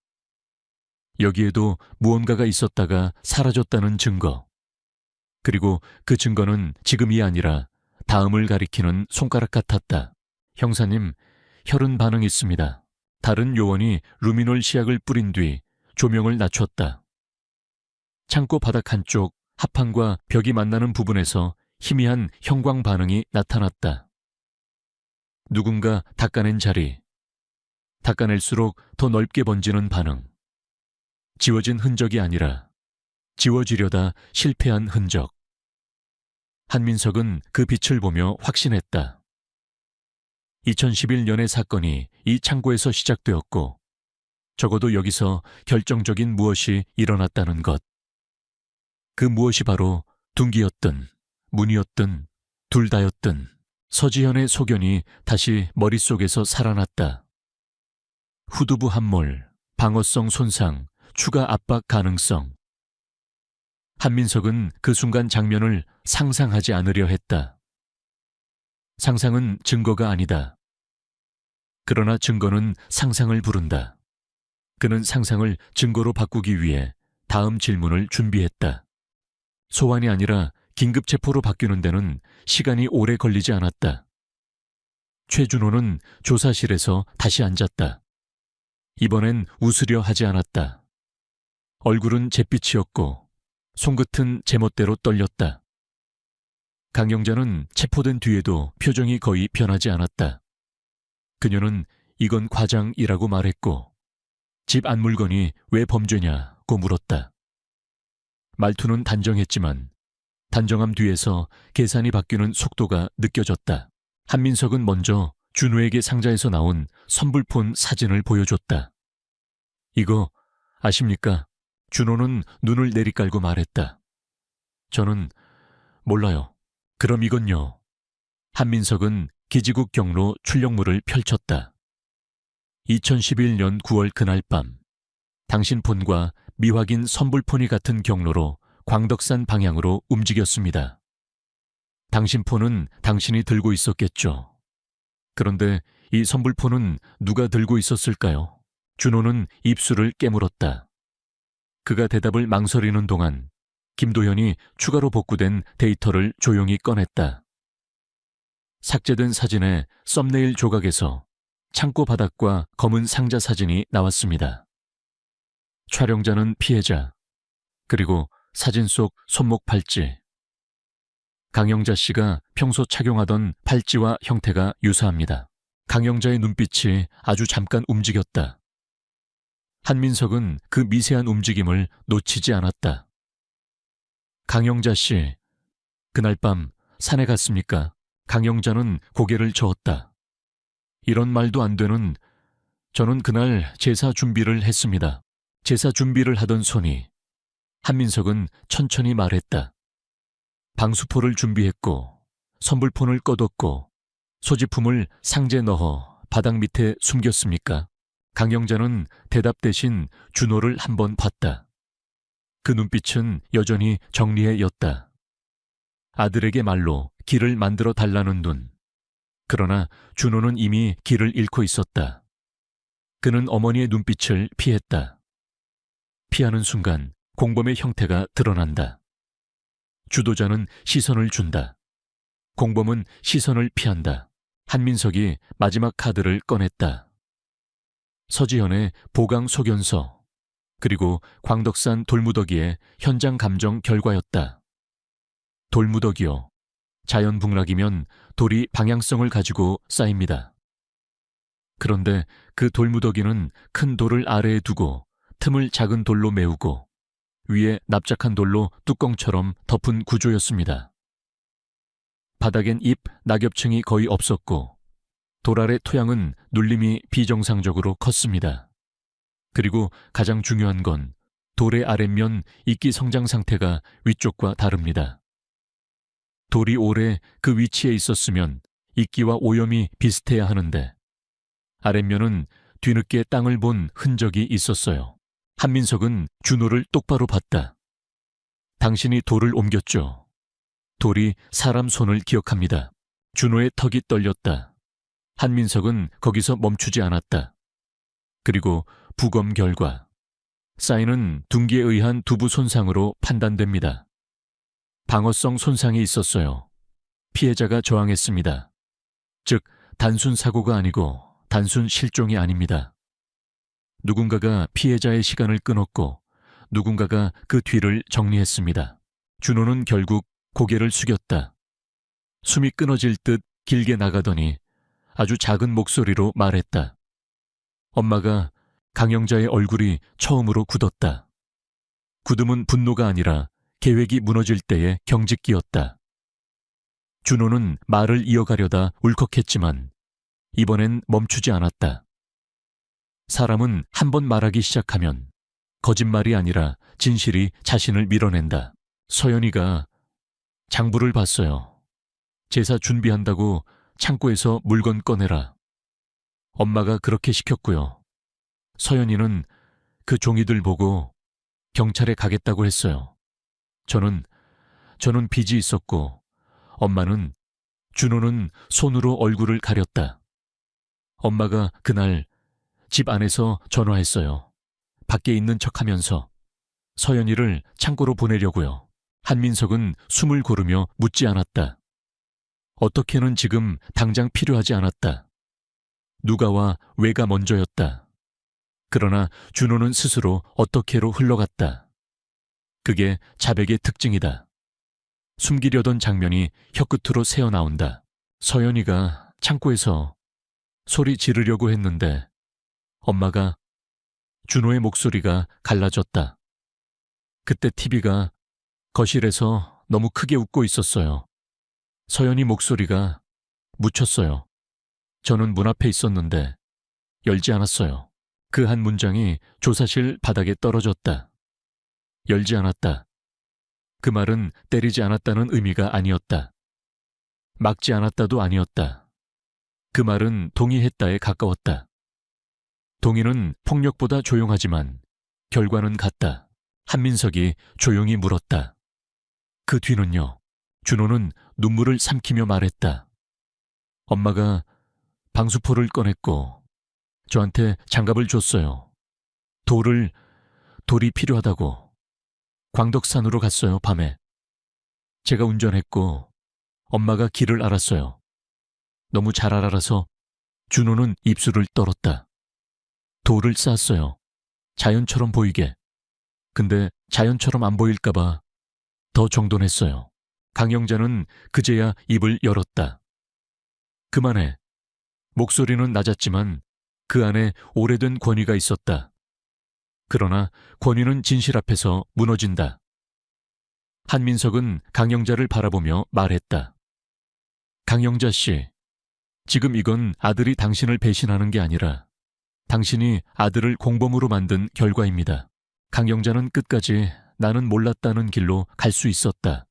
Speaker 1: 여기에도 무언가가 있었다가 사라졌다는 증거. 그리고 그 증거는 지금이 아니라 다음을 가리키는 손가락 같았다. 형사님, 혈흔 반응 있습니다. 다른 요원이 루미놀 시약을 뿌린 뒤 조명을 낮췄다. 창고 바닥 한쪽 합판과 벽이 만나는 부분에서 희미한 형광 반응이 나타났다. 누군가 닦아낸 자리. 닦아낼수록 더 넓게 번지는 반응. 지워진 흔적이 아니라 지워지려다 실패한 흔적. 한민석은 그 빛을 보며 확신했다. 2011년의 사건이 이 창고에서 시작되었고 적어도 여기서 결정적인 무엇이 일어났다는 것. 그 무엇이 바로 둥기였든 문이었든 둘 다였든 서지현의 소견이 다시 머릿속에서 살아났다. 후두부 함몰, 방어성 손상, 추가 압박 가능성. 한민석은 그 순간 장면을 상상하지 않으려 했다. 상상은 증거가 아니다. 그러나 증거는 상상을 부른다. 그는 상상을 증거로 바꾸기 위해 다음 질문을 준비했다. 소환이 아니라 긴급 체포로 바뀌는 데는 시간이 오래 걸리지 않았다. 최준호는 조사실에서 다시 앉았다. 이번엔 웃으려 하지 않았다. 얼굴은 잿빛이었고 손끝은 제멋대로 떨렸다. 강영자는 체포된 뒤에도 표정이 거의 변하지 않았다. 그녀는 이건 과장이라고 말했고 집 안 물건이 왜 범죄냐고 물었다. 말투는 단정했지만 단정함 뒤에서 계산이 바뀌는 속도가 느껴졌다. 한민석은 먼저 준호에게 상자에서 나온 선불폰 사진을 보여줬다. 이거 아십니까? 준호는 눈을 내리깔고 말했다. 저는 몰라요. 그럼 이건요. 한민석은 기지국 경로 출력물을 펼쳤다. 2011년 9월 그날 밤 당신 폰과 미확인 선불폰이 같은 경로로 광덕산 방향으로 움직였습니다. 당신 폰은 당신이 들고 있었겠죠. 그런데 이 선불폰은 누가 들고 있었을까요? 준호는 입술을 깨물었다. 그가 대답을 망설이는 동안 김도현이 추가로 복구된 데이터를 조용히 꺼냈다. 삭제된 사진의 썸네일 조각에서 창고 바닥과 검은 상자 사진이 나왔습니다. 촬영자는 피해자, 그리고 사진 속 손목 팔찌. 강영자 씨가 평소 착용하던 팔찌와 형태가 유사합니다. 강영자의 눈빛이 아주 잠깐 움직였다. 한민석은 그 미세한 움직임을 놓치지 않았다. 강영자 씨, 그날 밤 산에 갔습니까? 강영자는 고개를 저었다. 이런 말도 안 되는, 저는 그날 제사 준비를 했습니다. 제사 준비를 하던 손이. 한민석은 천천히 말했다. 방수포를 준비했고 선불폰을 꺼뒀고 소지품을 상자에 넣어 바닥 밑에 숨겼습니까? 강영자는 대답 대신 준호를 한번 봤다. 그 눈빛은 여전히 정리해였다. 아들에게 말로 길을 만들어 달라는 눈. 그러나 준호는 이미 길을 잃고 있었다. 그는 어머니의 눈빛을 피했다. 피하는 순간 공범의 형태가 드러난다. 주도자는 시선을 준다. 공범은 시선을 피한다. 한민석이 마지막 카드를 꺼냈다. 서지현의 보강 소견서, 그리고 광덕산 돌무더기의 현장 감정 결과였다. 돌무더기요. 자연 북락이면 돌이 방향성을 가지고 쌓입니다. 그런데 그 돌무더기는 큰 돌을 아래에 두고 틈을 작은 돌로 메우고 위에 납작한 돌로 뚜껑처럼 덮은 구조였습니다. 바닥엔 잎, 낙엽층이 거의 없었고 돌 아래 토양은 눌림이 비정상적으로 컸습니다. 그리고 가장 중요한 건 돌의 아랫면 이끼 성장 상태가 위쪽과 다릅니다. 돌이 오래 그 위치에 있었으면 이끼와 오염이 비슷해야 하는데 아랫면은 뒤늦게 땅을 본 흔적이 있었어요. 한민석은 준호를 똑바로 봤다. 당신이 돌을 옮겼죠. 돌이 사람 손을 기억합니다. 준호의 턱이 떨렸다. 한민석은 거기서 멈추지 않았다. 그리고 부검 결과 사인은 둔기에 의한 두부 손상으로 판단됩니다. 방어성 손상이 있었어요. 피해자가 저항했습니다. 즉 단순 사고가 아니고 단순 실종이 아닙니다. 누군가가 피해자의 시간을 끊었고 누군가가 그 뒤를 정리했습니다. 준호는 결국 고개를 숙였다. 숨이 끊어질 듯 길게 나가더니 아주 작은 목소리로 말했다. 엄마가 강영자의 얼굴이 처음으로 굳었다. 굳음은 분노가 아니라 계획이 무너질 때의 경직기였다. 준호는 말을 이어가려다 울컥했지만 이번엔 멈추지 않았다. 사람은 한 번 말하기 시작하면 거짓말이 아니라 진실이 자신을 밀어낸다. 서연이가 장부를 봤어요. 제사 준비한다고 창고에서 물건 꺼내라. 엄마가 그렇게 시켰고요. 서연이는 그 종이들 보고 경찰에 가겠다고 했어요. 저는 빚이 있었고 엄마는 준호는 손으로 얼굴을 가렸다. 엄마가 그날 집 안에서 전화했어요. 밖에 있는 척하면서 서연이를 창고로 보내려고요. 한민석은 숨을 고르며 묻지 않았다. 어떻게는 지금 당장 필요하지 않았다. 누가와 왜가 먼저였다. 그러나 준호는 스스로 어떻게로 흘러갔다. 그게 자백의 특징이다. 숨기려던 장면이 혀끝으로 새어나온다. 서연이가 창고에서 소리 지르려고 했는데 엄마가 준호의 목소리가 갈라졌다. 그때 TV가 거실에서 너무 크게 웃고 있었어요. 서연이 목소리가 묻혔어요. 저는 문 앞에 있었는데 열지 않았어요. 그 한 문장이 조사실 바닥에 떨어졌다. 열지 않았다. 그 말은 때리지 않았다는 의미가 아니었다. 막지 않았다도 아니었다. 그 말은 동의했다에 가까웠다. 동의는 폭력보다 조용하지만 결과는 같다. 한민석이 조용히 물었다. 그 뒤는요. 준호는 눈물을 삼키며 말했다. 엄마가 방수포를 꺼냈고 저한테 장갑을 줬어요. 돌이 필요하다고. 광덕산으로 갔어요, 밤에. 제가 운전했고 엄마가 길을 알았어요. 너무 잘 알아서 준호는 입술을 떨었다. 돌을 쌓았어요. 자연처럼 보이게. 근데 자연처럼 안 보일까봐 더 정돈했어요. 강영자는 그제야 입을 열었다. 그만해. 목소리는 낮았지만 그 안에 오래된 권위가 있었다. 그러나 권위는 진실 앞에서 무너진다. 한민석은 강영자를 바라보며 말했다. 강영자 씨, 지금 이건 아들이 당신을 배신하는 게 아니라 당신이 아들을 공범으로 만든 결과입니다. 강영자는 끝까지 나는 몰랐다는 길로 갈 수 있었다.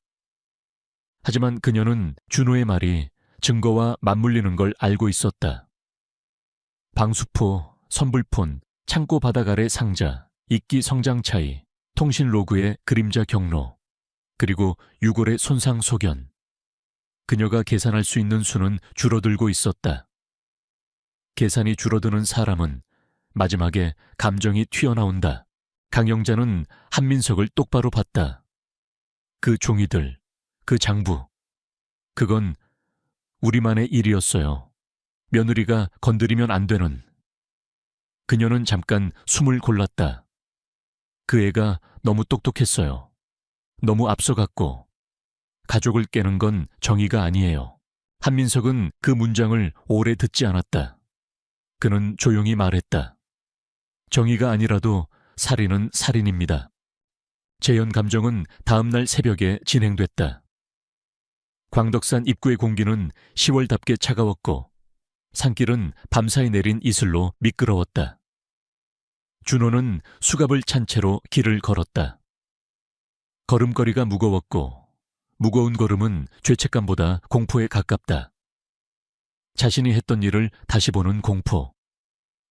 Speaker 1: 하지만 그녀는 준호의 말이 증거와 맞물리는 걸 알고 있었다. 방수포, 선불폰, 창고 바닥 아래 상자, 이끼 성장 차이, 통신 로그의 그림자 경로, 그리고 유골의 손상 소견. 그녀가 계산할 수 있는 수는 줄어들고 있었다. 계산이 줄어드는 사람은 마지막에 감정이 튀어나온다. 강영자는 한민석을 똑바로 봤다. 그 종이들, 그 장부, 그건 우리만의 일이었어요. 며느리가 건드리면 안 되는. 그녀는 잠깐 숨을 골랐다. 그 애가 너무 똑똑했어요. 너무 앞서갔고 가족을 깨는 건 정의가 아니에요. 한민석은 그 문장을 오래 듣지 않았다. 그는 조용히 말했다. 정의가 아니라도 살인은 살인입니다. 재현 감정은 다음 날 새벽에 진행됐다. 광덕산 입구의 공기는 10월답게 차가웠고 산길은 밤사이 내린 이슬로 미끄러웠다. 준호는 수갑을 찬 채로 길을 걸었다. 걸음걸이가 무거웠고 무거운 걸음은 죄책감보다 공포에 가깝다. 자신이 했던 일을 다시 보는 공포.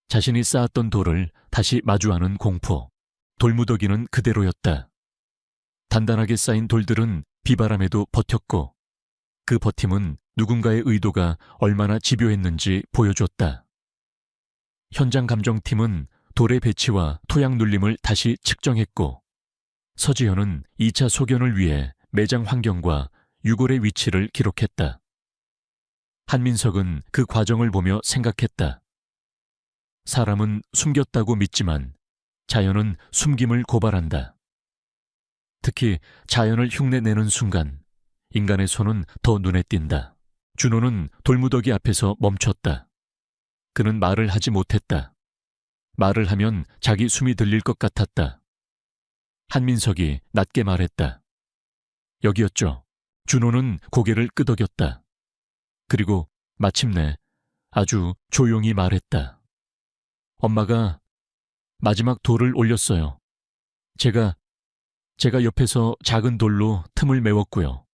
Speaker 1: 자신이 쌓았던 돌을 다시 마주하는 공포. 돌무더기는 그대로였다. 단단하게 쌓인 돌들은 비바람에도 버텼고 그 버팀은 누군가의 의도가 얼마나 집요했는지 보여줬다. 현장 감정팀은 돌의 배치와 토양 눌림을 다시 측정했고 서지현은 2차 소견을 위해 매장 환경과 유골의 위치를 기록했다. 한민석은 그 과정을 보며 생각했다. 사람은 숨겼다고 믿지만 자연은 숨김을 고발한다. 특히 자연을 흉내내는 순간 인간의 손은 더 눈에 띈다. 준호는 돌무더기 앞에서 멈췄다. 그는 말을 하지 못했다. 말을 하면 자기 숨이 들릴 것 같았다. 한민석이 낮게 말했다. 여기였죠. 준호는 고개를 끄덕였다. 그리고 마침내 아주 조용히 말했다. 엄마가 마지막 돌을 올렸어요. 제가 옆에서 작은 돌로 틈을 메웠고요.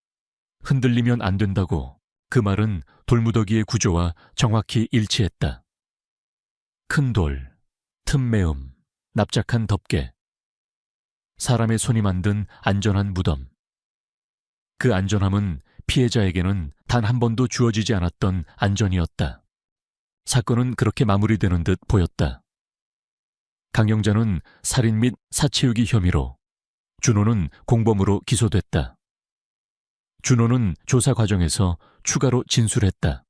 Speaker 1: 흔들리면 안 된다고. 그 말은 돌무더기의 구조와 정확히 일치했다. 큰 돌, 틈 메움, 납작한 덮개. 사람의 손이 만든 안전한 무덤. 그 안전함은 피해자에게는 단 한 번도 주어지지 않았던 안전이었다. 사건은 그렇게 마무리되는 듯 보였다. 강영자는 살인 및 사체유기 혐의로, 준호는 공범으로 기소됐다. 준호는 조사 과정에서 추가로 진술했다.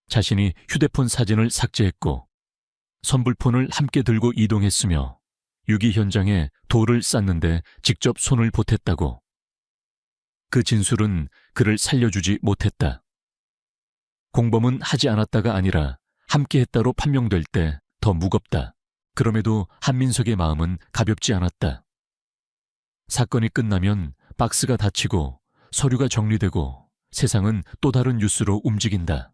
Speaker 1: 자신이 휴대폰 사진을 삭제했고 선불폰을 함께 들고 이동했으며 유기 현장에 돌을 쌓는데 직접 손을 보탰다고. 그 진술은 그를 살려주지 못했다. 공범은 하지 않았다가 아니라 함께 했다로 판명될 때 더 무겁다. 그럼에도 한민석의 마음은 가볍지 않았다. 사건이 끝나면 박스가 닫히고 서류가 정리되고 세상은 또 다른 뉴스로 움직인다.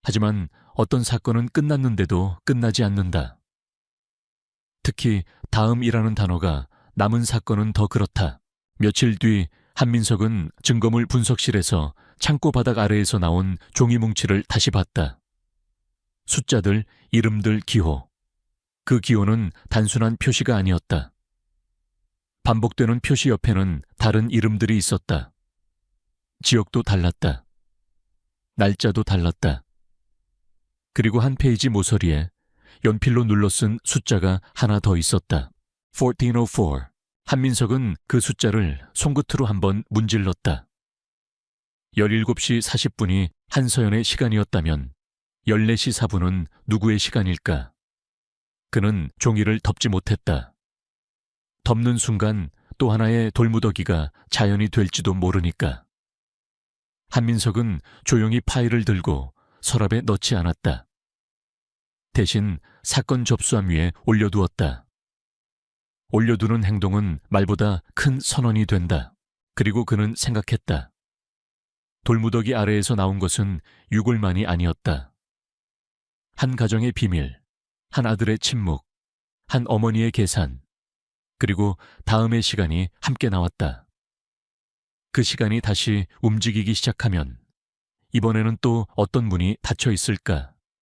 Speaker 1: 하지만 어떤 사건은 끝났는데도 끝나지 않는다. 특히 다음이라는 단어가 남은 사건은 더 그렇다. 며칠 뒤 한민석은 증거물 분석실에서 창고 바닥 아래에서 나온 종이 뭉치를 다시 봤다. 숫자들, 이름들 기호. 그 기호는 단순한 표시가 아니었다. 반복되는 표시 옆에는 다른 이름들이 있었다. 지역도 달랐다. 날짜도 달랐다. 그리고 한 페이지 모서리에 연필로 눌러 쓴 숫자가 하나 더 있었다. 1404. 한민석은 그 숫자를 손끝으로 한번 문질렀다. 17시 40분이 한서연의 시간이었다면 14시 4분은 누구의 시간일까? 그는 종이를 덮지 못했다. 덮는 순간 또 하나의 돌무더기가 자연이 될지도 모르니까. 한민석은 조용히 파일을 들고 서랍에 넣지 않았다. 대신 사건 접수함 위에 올려두었다. 올려두는 행동은 말보다 큰 선언이 된다. 그리고 그는 생각했다. 돌무더기 아래에서 나온 것은 유골만이 아니었다. 한 가정의 비밀, 한 아들의 침묵, 한 어머니의 계산, 그리고 다음의 시간이 함께 나왔다. 그 시간이 다시 움직이기 시작하면 이번에는 또 어떤 문이 닫혀 있을까?